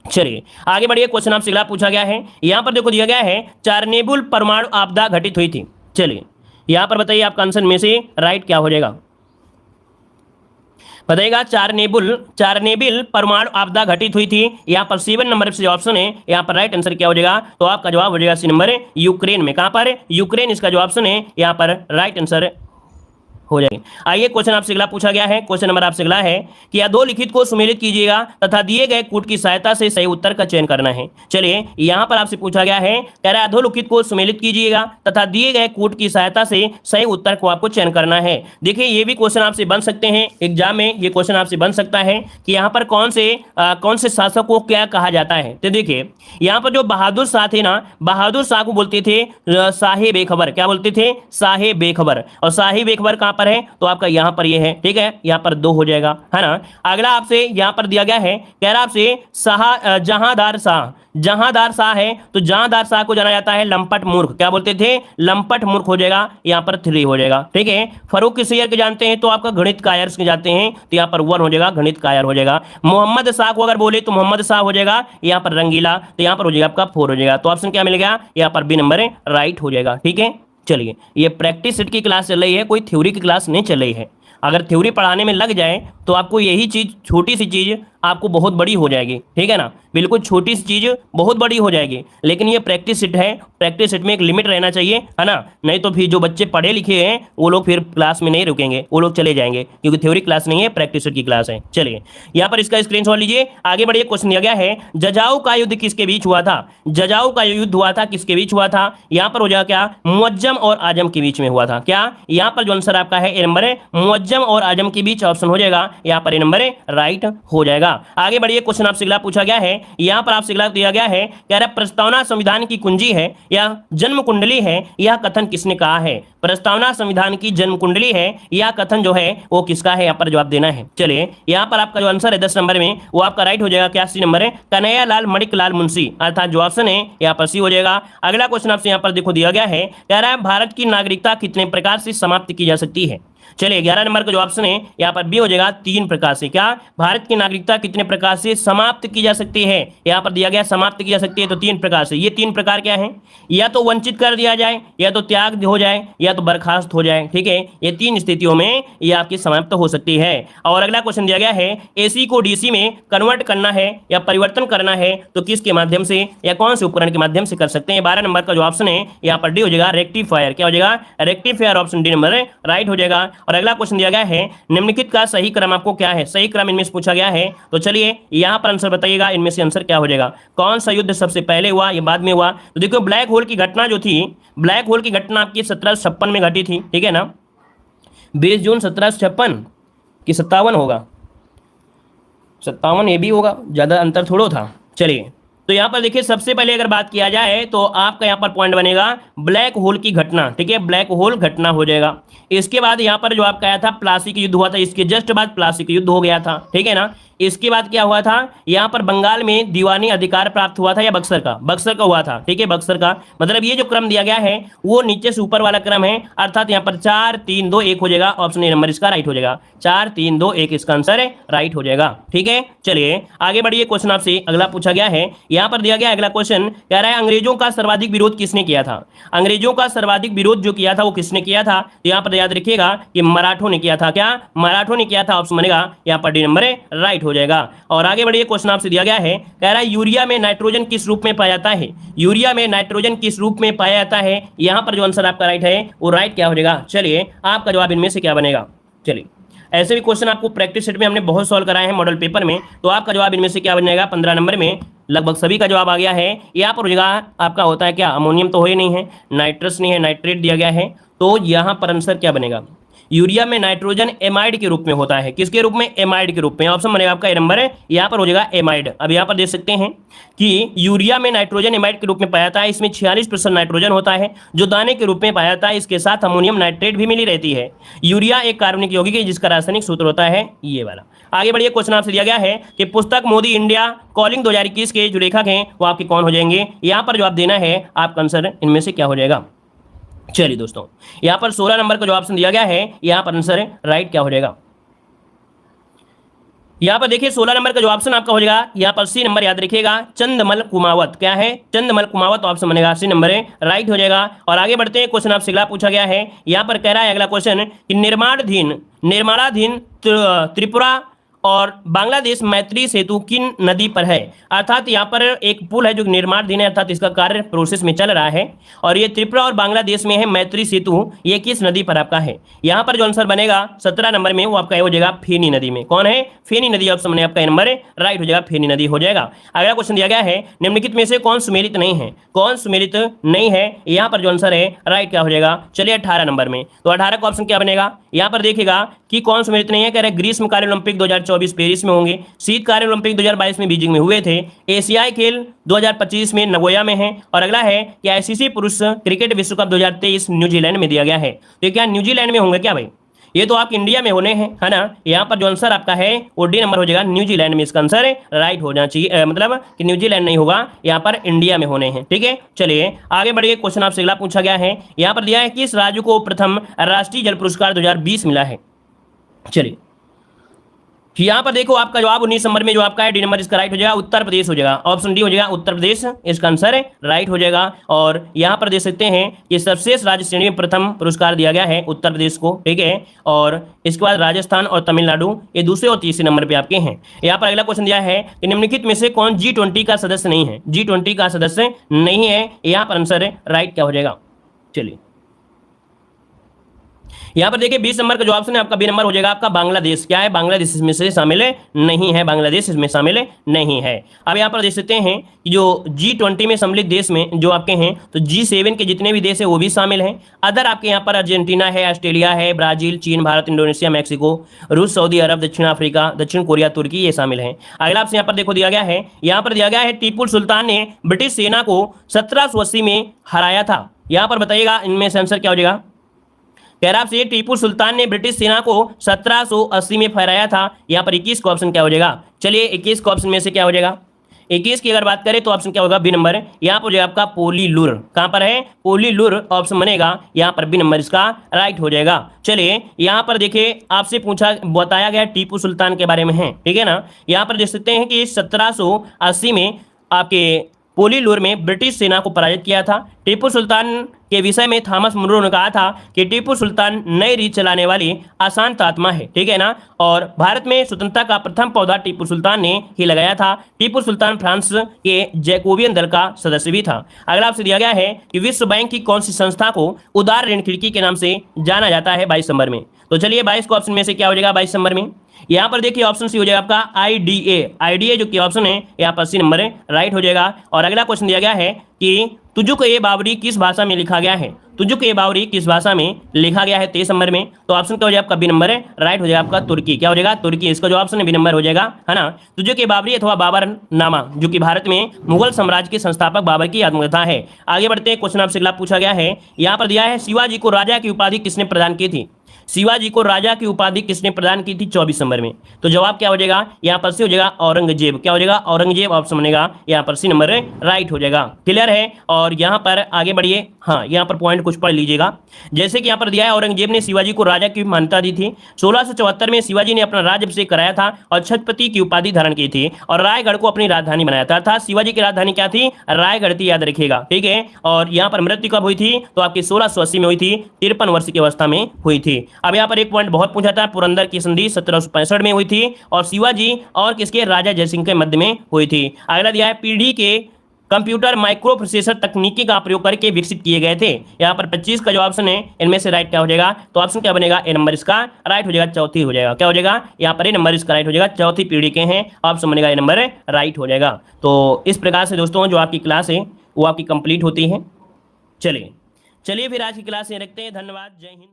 चलिए आगे बढ़िए, क्वेश्चन आपसे अगला पूछा गया है। यहां पर देखो दिया गया है चारनेबुल परमाणु आपदा घटित हुई थी। चलिए यहां पर बताइए आपका आंसर में से राइट क्या हो जाएगा, बताइएगा। चारनेबिल परमाणु आपदा घटित हुई थी, यहाँ पर 7 नंबर से ऑप्शन है, यहाँ पर राइट आंसर क्या हो जाएगा, तो आपका जवाब हो जाएगा सी नंबर, यूक्रेन में। कहां पर, यूक्रेन इसका जो ऑप्शन है, यहाँ पर राइट आंसर हो जाएगी। आइए क्वेश्चन आपसे अगला पूछा गया है। क्वेश्चन नंबर आपसे अगला है कि अधोलिखित को सुमेलित कीजिएगा तथा दिए गए कूट की सहायता से सही उत्तर का चयन करना है। चलिए यहां पर आपसे पूछा गया है, कह रहा है अधोलिखित को सुमेलित कीजिएगा तथा दिए गए कूट की सहायता से सही उत्तर को आपको चयन करना है। देखिए ये भी क्वेश्चन आपसे बन सकते हैं एग्जाम में, ये क्वेश्चन आपसे बन सकता है कि यहाँ पर कौन से शासक को क्या कहा जाता है। तो देखिए यहाँ पर जो बहादुर शाह थे ना, बहादुर शाह को बोलते थे साहे बेखबर। क्या बोलते थे, साहे बेखबर। और साहे बेखबर कहाँ पर है तो आपका यहाँ पर ये है, ठीक है, यहाँ पर 2 हो जाएगा, है ना। अगला आपसे यहाँ पर दिया गया है, कह रहा आपसे जहांदार शाह, जहांदार शाह है तो जहांदार शाह को जाना जाता है लंपट मूर्ख, क्या बोलते थे, लंपट मूर्ख हो जाएगा, यहाँ पर 3 हो जाएगा, ठीक है। फरूक सैयद के जानते हैं तो आपका गणित कायर के जाते हैं तो यहाँ पर 1 हो जाएगा, गणित कायर हो जाएगा। मोहम्मद शाह को अगर बोले तो मोहम्मद शाह हो जाएगा, यहाँ पर रंगीला तो यहाँ पर हो जाएगा आपका 4 हो जाएगा। तो ऑप्शन क्या मिलेगा, यहाँ पर बी नंबर राइट हो जाएगा, ठीक है। चलिए, ये प्रैक्टिस सेट की क्लास चल रही है, कोई थ्योरी की क्लास नहीं चल रही है। अगर थ्योरी पढ़ाने में लग जाए तो आपको यही चीज़, छोटी सी चीज़ आपको बहुत बड़ी हो जाएगी, ठीक है ना, बिल्कुल छोटी सी चीज़ बहुत बड़ी हो जाएगी। लेकिन ये प्रैक्टिस सेट है, प्रैक्टिस सेट में एक लिमिट रहना चाहिए, है ना, नहीं तो फिर जो बच्चे पढ़े लिखे हैं वो लोग फिर क्लास में नहीं रुकेंगे, वो लोग चले जाएंगे, क्योंकि थ्योरी क्लास नहीं है, प्रैक्टिस सेट की क्लास है। चलिए, यहाँ पर इसका स्क्रीनशॉट लीजिए। आगे बढ़िए, क्वेश्चन दिया गया है, जजाऊ का युद्ध किसके बीच हुआ था, जजाऊ का युद्ध हुआ था किसके बीच हुआ था, यहाँ पर हो जाएगा क्या, मुअज्जम और आजम के बीच में हुआ था। क्या, यहाँ पर जो आंसर आपका है ए नंबर है, मुअज्जम और आजम के बीच, ऑप्शन हो जाएगा यहाँ पर ए नंबर राइट हो जाएगा। आगे बढ़िए, क्वेश्चन आपसे अगला पूछा गया है, यहाँ पर आपसे अगला दिया गया है, कह रहा है प्रस्तावना संविधान की कुंजी है या जन्म कुंडली है, यह कथन किसने कहा है। प्रस्तावना संविधान की जन्म कुंडली है, यह कथन जो है वो किसका है, यहाँ पर जवाब देना है। चलिए, यहाँ पर आपका जो आंसर है 10 नंबर में वो आपका राइट हो जाएगा, क्या, सी नंबर है, कन्हैयालाल मणिकलाल मुंशी, अर्थात जो ऑप्शन है यहाँ पर सी हो जाएगा। अगला क्वेश्चन आपसे यहाँ पर देखो दिया गया है, कह रहा है भारत की नागरिकता कितने प्रकार से समाप्त की जा सकती है। चलिए, 11 नंबर का जो ऑप्शन है यहाँ पर बी हो जाएगा, 3 प्रकार से। क्या, भारत की नागरिकता कितने प्रकार से समाप्त की जा सकती है, यहाँ पर दिया गया समाप्त की जा सकती है तो 3 प्रकार से। ये 3 प्रकार क्या है, या तो वंचित कर दिया जाए, या तो त्याग हो जाए, या तो बर्खास्त हो जाए, ठीक है। ये 3 स्थितियों में ये आपकी समाप्त हो सकती है। और अगला क्वेश्चन दिया गया है, एसी को डीसी में कन्वर्ट करना है या परिवर्तन करना है तो किसके माध्यम से या कौन से उपकरण के माध्यम से कर सकते हैं। 12 नंबर का जो ऑप्शन है यहाँ पर डी हो जाएगा, रेक्टिफायर, क्या हो जाएगा, rectifier, option D number right हो जाएगा। और अगला क्वेश्चन दिया गया है, निम्नलिखित का सही क्रम आपको क्या है, सही क्रम इनमें से पूछा गया है। तो चलिए, यहाँ पर आंसर बताइएगा, इनमें से आंसर क्या हो जाएगा, कौन सा युद्ध सबसे पहले हुआ या बाद में हुआ। तो देखो, ब्लैक होल की घटना जो थी, ब्लैक होल की घटना आपकी 1756 में घटी थी, ठीक है ना, 20 जून 1756 की 57 होगा, 57 ये भी होगा, ज्यादा अंतर थोड़ा था। चलिए, तो यहाँ पर देखिए, सबसे पहले अगर बात किया जाए तो आपका यहाँ पर पॉइंट बनेगा ब्लैक होल की घटना, ठीक है, ब्लैक होल घटना हो जाएगा। इसके बाद यहाँ पर जो आपका आया था प्लासी का युद्ध हुआ था, इसके जस्ट बाद प्लासी का युद्ध हो गया था, ठीक है ना। इसके बाद क्या हुआ था, यहाँ पर बंगाल में दीवानी अधिकार प्राप्त हुआ था या बक्सर का हुआ था, ठीक है, बक्सर का। मतलब ये जो क्रम दिया गया है वो नीचे से ऊपर वाला क्रम है, अर्थात यहाँ पर 4 3 2 1 हो जाएगा, ऑप्शन ए नंबर इसका राइट हो जाएगा, 4 3 2 1 इसका आंसर है राइट हो जाएगा, ठीक है। चलिए, आगे बढ़िए, क्वेश्चन आपसे अगला पूछा गया है, यहाँ पर दिया गया अगला क्वेश्चन, कह रहा है अंग्रेजों का सर्वाधिक विरोध किसने किया था। अंग्रेजों का सर्वाधिक विरोध जो किया था वो किसने किया था, तो यहाँ पर याद रखिएगा कि मराठों ने किया था। क्या, मराठों ने किया था, ऑप्शन बनेगा यहाँ पर डी नंबर राइट हो जाएगा। और आगे बढ़िए, क्वेश्चन आपसे दिया गया है, कह रहा है यूरिया में नाइट्रोजन किस रूप में पाया जाता है, यूरिया में नाइट्रोजन किस रूप में पाया जाता है। यहाँ पर जो आंसर आपका राइट है वो राइट क्या हो जाएगा। चलिए, आपका जवाब इनमें से क्या बनेगा। चलिए, ऐसे भी क्वेश्चन आपको प्रैक्टिस सेट में हमने बहुत सॉल्व कराए हैं मॉडल पेपर में, तो आपका जवाब इनमें से क्या बन जाएगा। 15 नंबर में लगभग सभी का जवाब आ गया है। यहाँ पर जगह आपका होता है क्या, अमोनियम तो हो ही नहीं है, नाइट्रस नहीं है, नाइट्रेट दिया गया है, तो यहाँ पर आंसर क्या बनेगा। यूरिया में नाइट्रोजन एमाइड के रूप में होता है, किसके रूप में, एमाइड के रूप में, ऑप्शन बनेगा आपका ए नंबर है, यहाँ पर हो जाएगा एमाइड। अब यहाँ पर देख सकते हैं कि यूरिया में नाइट्रोजन एमाइड के रूप में पाया जाता है, इसमें 46% नाइट्रोजन होता है जो दाने के रूप में पाया जाता है, इसके साथ अमोनियम नाइट्रेट भी मिली रहती है। यूरिया एक कार्बनिक यौगिक है जिसका रासायनिक सूत्र होता है ये वाला। आगे बढ़िए, क्वेश्चन आपसे दिया गया है कि पुस्तक मोदी इंडिया कॉलिंग 2021 के जो लेखक हैं वो आपके कौन हो जाएंगे। यहाँ पर जवाब देना है, आपका आंसर इनमें से क्या हो जाएगा। चलिए दोस्तों, यहाँ पर 16 नंबर का जो ऑप्शन दिया गया है, यहाँ पर आंसर राइट क्या हो जाएगा। यहाँ पर देखिए 16 नंबर का जो ऑप्शन आपका हो जाएगा, यहाँ पर सी नंबर याद रखिएगा, चंदमल कुमावत। क्या है, चंदमल कुमावत, ऑप्शन बनेगा सी नंबर है राइट हो जाएगा। और आगे बढ़ते हैं, क्वेश्चन आपसे अगला पूछा गया है, यहाँ पर कह रहा है अगला क्वेश्चन कि निर्माणाधीन त्रिपुरा और बांग्लादेश मैत्री सेतु किन नदी पर है। अर्थात यहाँ पर एक पुल है जो निर्माणाधीन है, अर्थात इसका कार्य प्रोसेस में चल रहा है, और ये त्रिपुरा और बांग्लादेश में है मैत्री सेतु, ये किस नदी पर आपका है। यहाँ पर जो आंसर बनेगा 17 नंबर में वो आपका हो जाएगा फेनी नदी में। कौन है, फेनी नदी, ऑप्शन बनेगा आपका नंबर राइट हो जाएगा, फेनी नदी हो जाएगा। अगला क्वेश्चन दिया गया है, निम्नलिखित में से कौन सुमेलित नहीं है, कौन सुमेलित नहीं है। यहाँ पर जो आंसर है राइट क्या हो जाएगा। चलिए 18 नंबर में, तो 18 का ऑप्शन क्या बनेगा। यहाँ पर देखिएगा कि कौन सुमेलित नहीं है, कह रहे ग्रीष्मकालीन ओलंपिक 2024 पेरिस में होंगे, शीतकालीन ओलंपिक 2022 में बीजिंग में हुए थे, एशियाई खेल 2025 में नगोया में है, और अगला है कि आईसीसी पुरुष क्रिकेट विश्व कप 2023 न्यूजीलैंड में दिया गया है। तो क्या न्यूजीलैंड में होंगे क्या भाई, ये तो आपके इंडिया में होने हैं, है ना। यहाँ पर जो आंसर आपका है वो डी नंबर हो जाएगा, न्यूजीलैंड में इसका आंसर राइट हो जाना चाहिए, मतलब कि न्यूजीलैंड नहीं होगा, यहाँ पर इंडिया में होने हैं। ठीक है, चलिए आगे बढ़िए। क्वेश्चन आपसे अगला पूछा गया है, यहाँ पर दिया है किस राज्य को प्रथम राष्ट्रीय जल पुरस्कार 2020 मिला है। चलिए यहाँ पर देखो आपका जवाब 19 नंबर में जो आपका है डी नंबर इसका राइट हो जाएगा, उत्तर प्रदेश हो जाएगा, ऑप्शन डी हो जाएगा, उत्तर प्रदेश इसका आंसर राइट हो जाएगा। और यहाँ पर देख सकते हैं कि सर्वश्रेष्ठ राज्य श्रेणी में प्रथम पुरस्कार दिया गया है उत्तर प्रदेश को। ठीक है, और इसके बाद राजस्थान और तमिलनाडु ये दूसरे और तीसरे नंबर पर आपके हैं। यहाँ पर अगला क्वेश्चन दिया है कि निम्नलिखित में से कौन G20 का सदस्य नहीं है। G20 का सदस्य नहीं है, यहाँ पर आंसर राइट क्या हो जाएगा। चलिए यहाँ पर देखिए 20 नंबर का जो ऑप्शन है आपका बी नंबर हो जाएगा आपका बांग्लादेश। क्या है, बांग्लादेश इसमें से शामिल नहीं है, बांग्लादेश इसमें शामिल नहीं है। अब यहाँ पर देख सकते हैं कि जो G20 में सम्मिलित देश में जो आपके हैं तो G7 के जितने भी देश है वो भी शामिल हैं। अदर आपके यहाँ पर अर्जेंटीना है, ऑस्ट्रेलिया है, ब्राजील, चीन, भारत, इंडोनेशिया, मैक्सिको, रूस, सऊदी अरब, दक्षिण अफ्रीका, दक्षिण कोरिया, तुर्की ये शामिल हैं। अगला आपसे यहाँ पर देखो दिया गया है, यहाँ पर दिया गया है टीपू सुल्तान ने ब्रिटिश सेना को 1780 में हराया था। यहाँ पर बताइएगा इनमें से आंसर क्या हो जाएगा। कह रहा आपसे टीपू सुल्तान ने ब्रिटिश सेना को 1780 में फहराया था। यहाँ पर 21 का ऑप्शन क्या हो जाएगा। चलिए 21 का ऑप्शन में से क्या हो जाएगा, 21 की अगर बात करें तो ऑप्शन क्या होगा, बी नंबर। यहाँ पर हो जाएगा आपका पोलीलुर। कहाँ पर है, पोलीलुर ऑप्शन बनेगा, यहाँ पर बी नंबर इसका राइट हो जाएगा। चलिए यहाँ पर देखिए आपसे पूछा बताया गया टीपू सुल्तान के बारे में है, ठीक है ना। यहाँ पर देख सकते हैं कि 1780 में आपके पोलीलुर में ब्रिटिश सेना को पराजित किया था। टीपू सुल्तान के विषय में थॉमस मुनरो ने कहा था कि टीपू सुल्तान नई रीत चलाने वाली अशांत आत्मा है, ठीक है ना। और भारत में स्वतंत्रता का प्रथम पौधा टीपू सुल्तान ने ही लगाया था। टीपू सुल्तान फ्रांस के जैकोबियन दल का सदस्य भी था। अगला आपसे दिया गया है कि विश्व बैंक की कौन सी संस्था को उदार ऋण खिड़की के नाम से जाना जाता है 22 नंबर में। तो चलिए 22 को ऑप्शन में से क्या हो जाएगा 22 नंबर में। यहाँ पर देखिए ऑप्शन सी हो जाएगा आपका IDA जो कि ऑप्शन है यहाँ पर सी नंबर राइट हो जाएगा। और अगला क्वेश्चन दिया गया है कि तुजुक ए बावरी किस भाषा में लिखा गया है। तुजुक ए बावरी किस भाषा में लिखा गया है 23 नंबर में। तो ऑप्शन क्या हो जाएगा आपका बी नंबर राइट हो जाएगा आपका तुर्की। क्या हो जाएगा, तुर्की। इसका जो ऑप्शन है बी नंबर हो जाएगा, है ना। तुजुक ए बावरी अथवा बाबरनामा जो कि भारत में मुगल साम्राज्य के संस्थापक बाबर की आत्मकथा है। आगे बढ़ते हैं, क्वेश्चन आपसे अगला पूछा गया है, यहाँ पर दिया है शिवाजी को राजा की उपाधि किसने प्रदान की थी। शिवाजी को राजा की उपाधि किसने प्रदान की थी 24 नंबर में। तो जवाब क्या हो जाएगा, यहाँ पर सी हो जाएगा औरंगजेब। क्या हो जाएगा, औरंगजेब ऑप्शन बनेगा, यहाँ पर सी नंबर राइट हो जाएगा। क्लियर है। और यहाँ पर आगे बढ़िए, हाँ यहाँ पर पॉइंट कुछ पढ़ लीजिएगा। जैसे कि यहाँ पर दिया है औरंगजेब ने शिवाजी को राजा की मान्यता दी थी। 1674 में शिवाजी ने अपना राज्याभिषेक कराया था और छत्रपति की उपाधि धारण की थी और रायगढ़ को अपनी राजधानी बनाया था। अर्थात शिवाजी की राजधानी क्या थी, रायगढ़ थी, याद रखिएगा, ठीक है। और यहाँ पर मृत्यु कब हुई थी, तो आपकी 1680 में हुई थी, 53 वर्ष की अवस्था में हुई थी। अब यहाँ पर एक पॉइंट बहुत पूछा था, पुरंदर की संधि 1765 में हुई थी और शिवाजी और किसके, राजा जयसिंह के मध्य में हुई थी। अगला दिया है पीढ़ी के कंप्यूटर माइक्रो प्रोसेसर तकनीकी का प्रयोग करके विकसित किए गए थे। यहाँ पर 25 का जो ऑप्शन है इनमें से राइट क्या हो जाएगा, तो ऑप्शन क्या बनेगा, ए नंबर इसका राइट हो जाएगा, चौथी हो जाएगा। क्या हो जाएगा, यहाँ पर ए नंबर इसका राइट हो जाएगा, चौथी पीढ़ी के हैं, ऑप्शन बनेगा ए नंबर राइट हो जाएगा। तो इस प्रकार से दोस्तों जो आपकी क्लास है वो आपकी कंप्लीट होती है। चलिए फिर आज की क्लास ये रखते हैं। धन्यवाद, जय हिंद।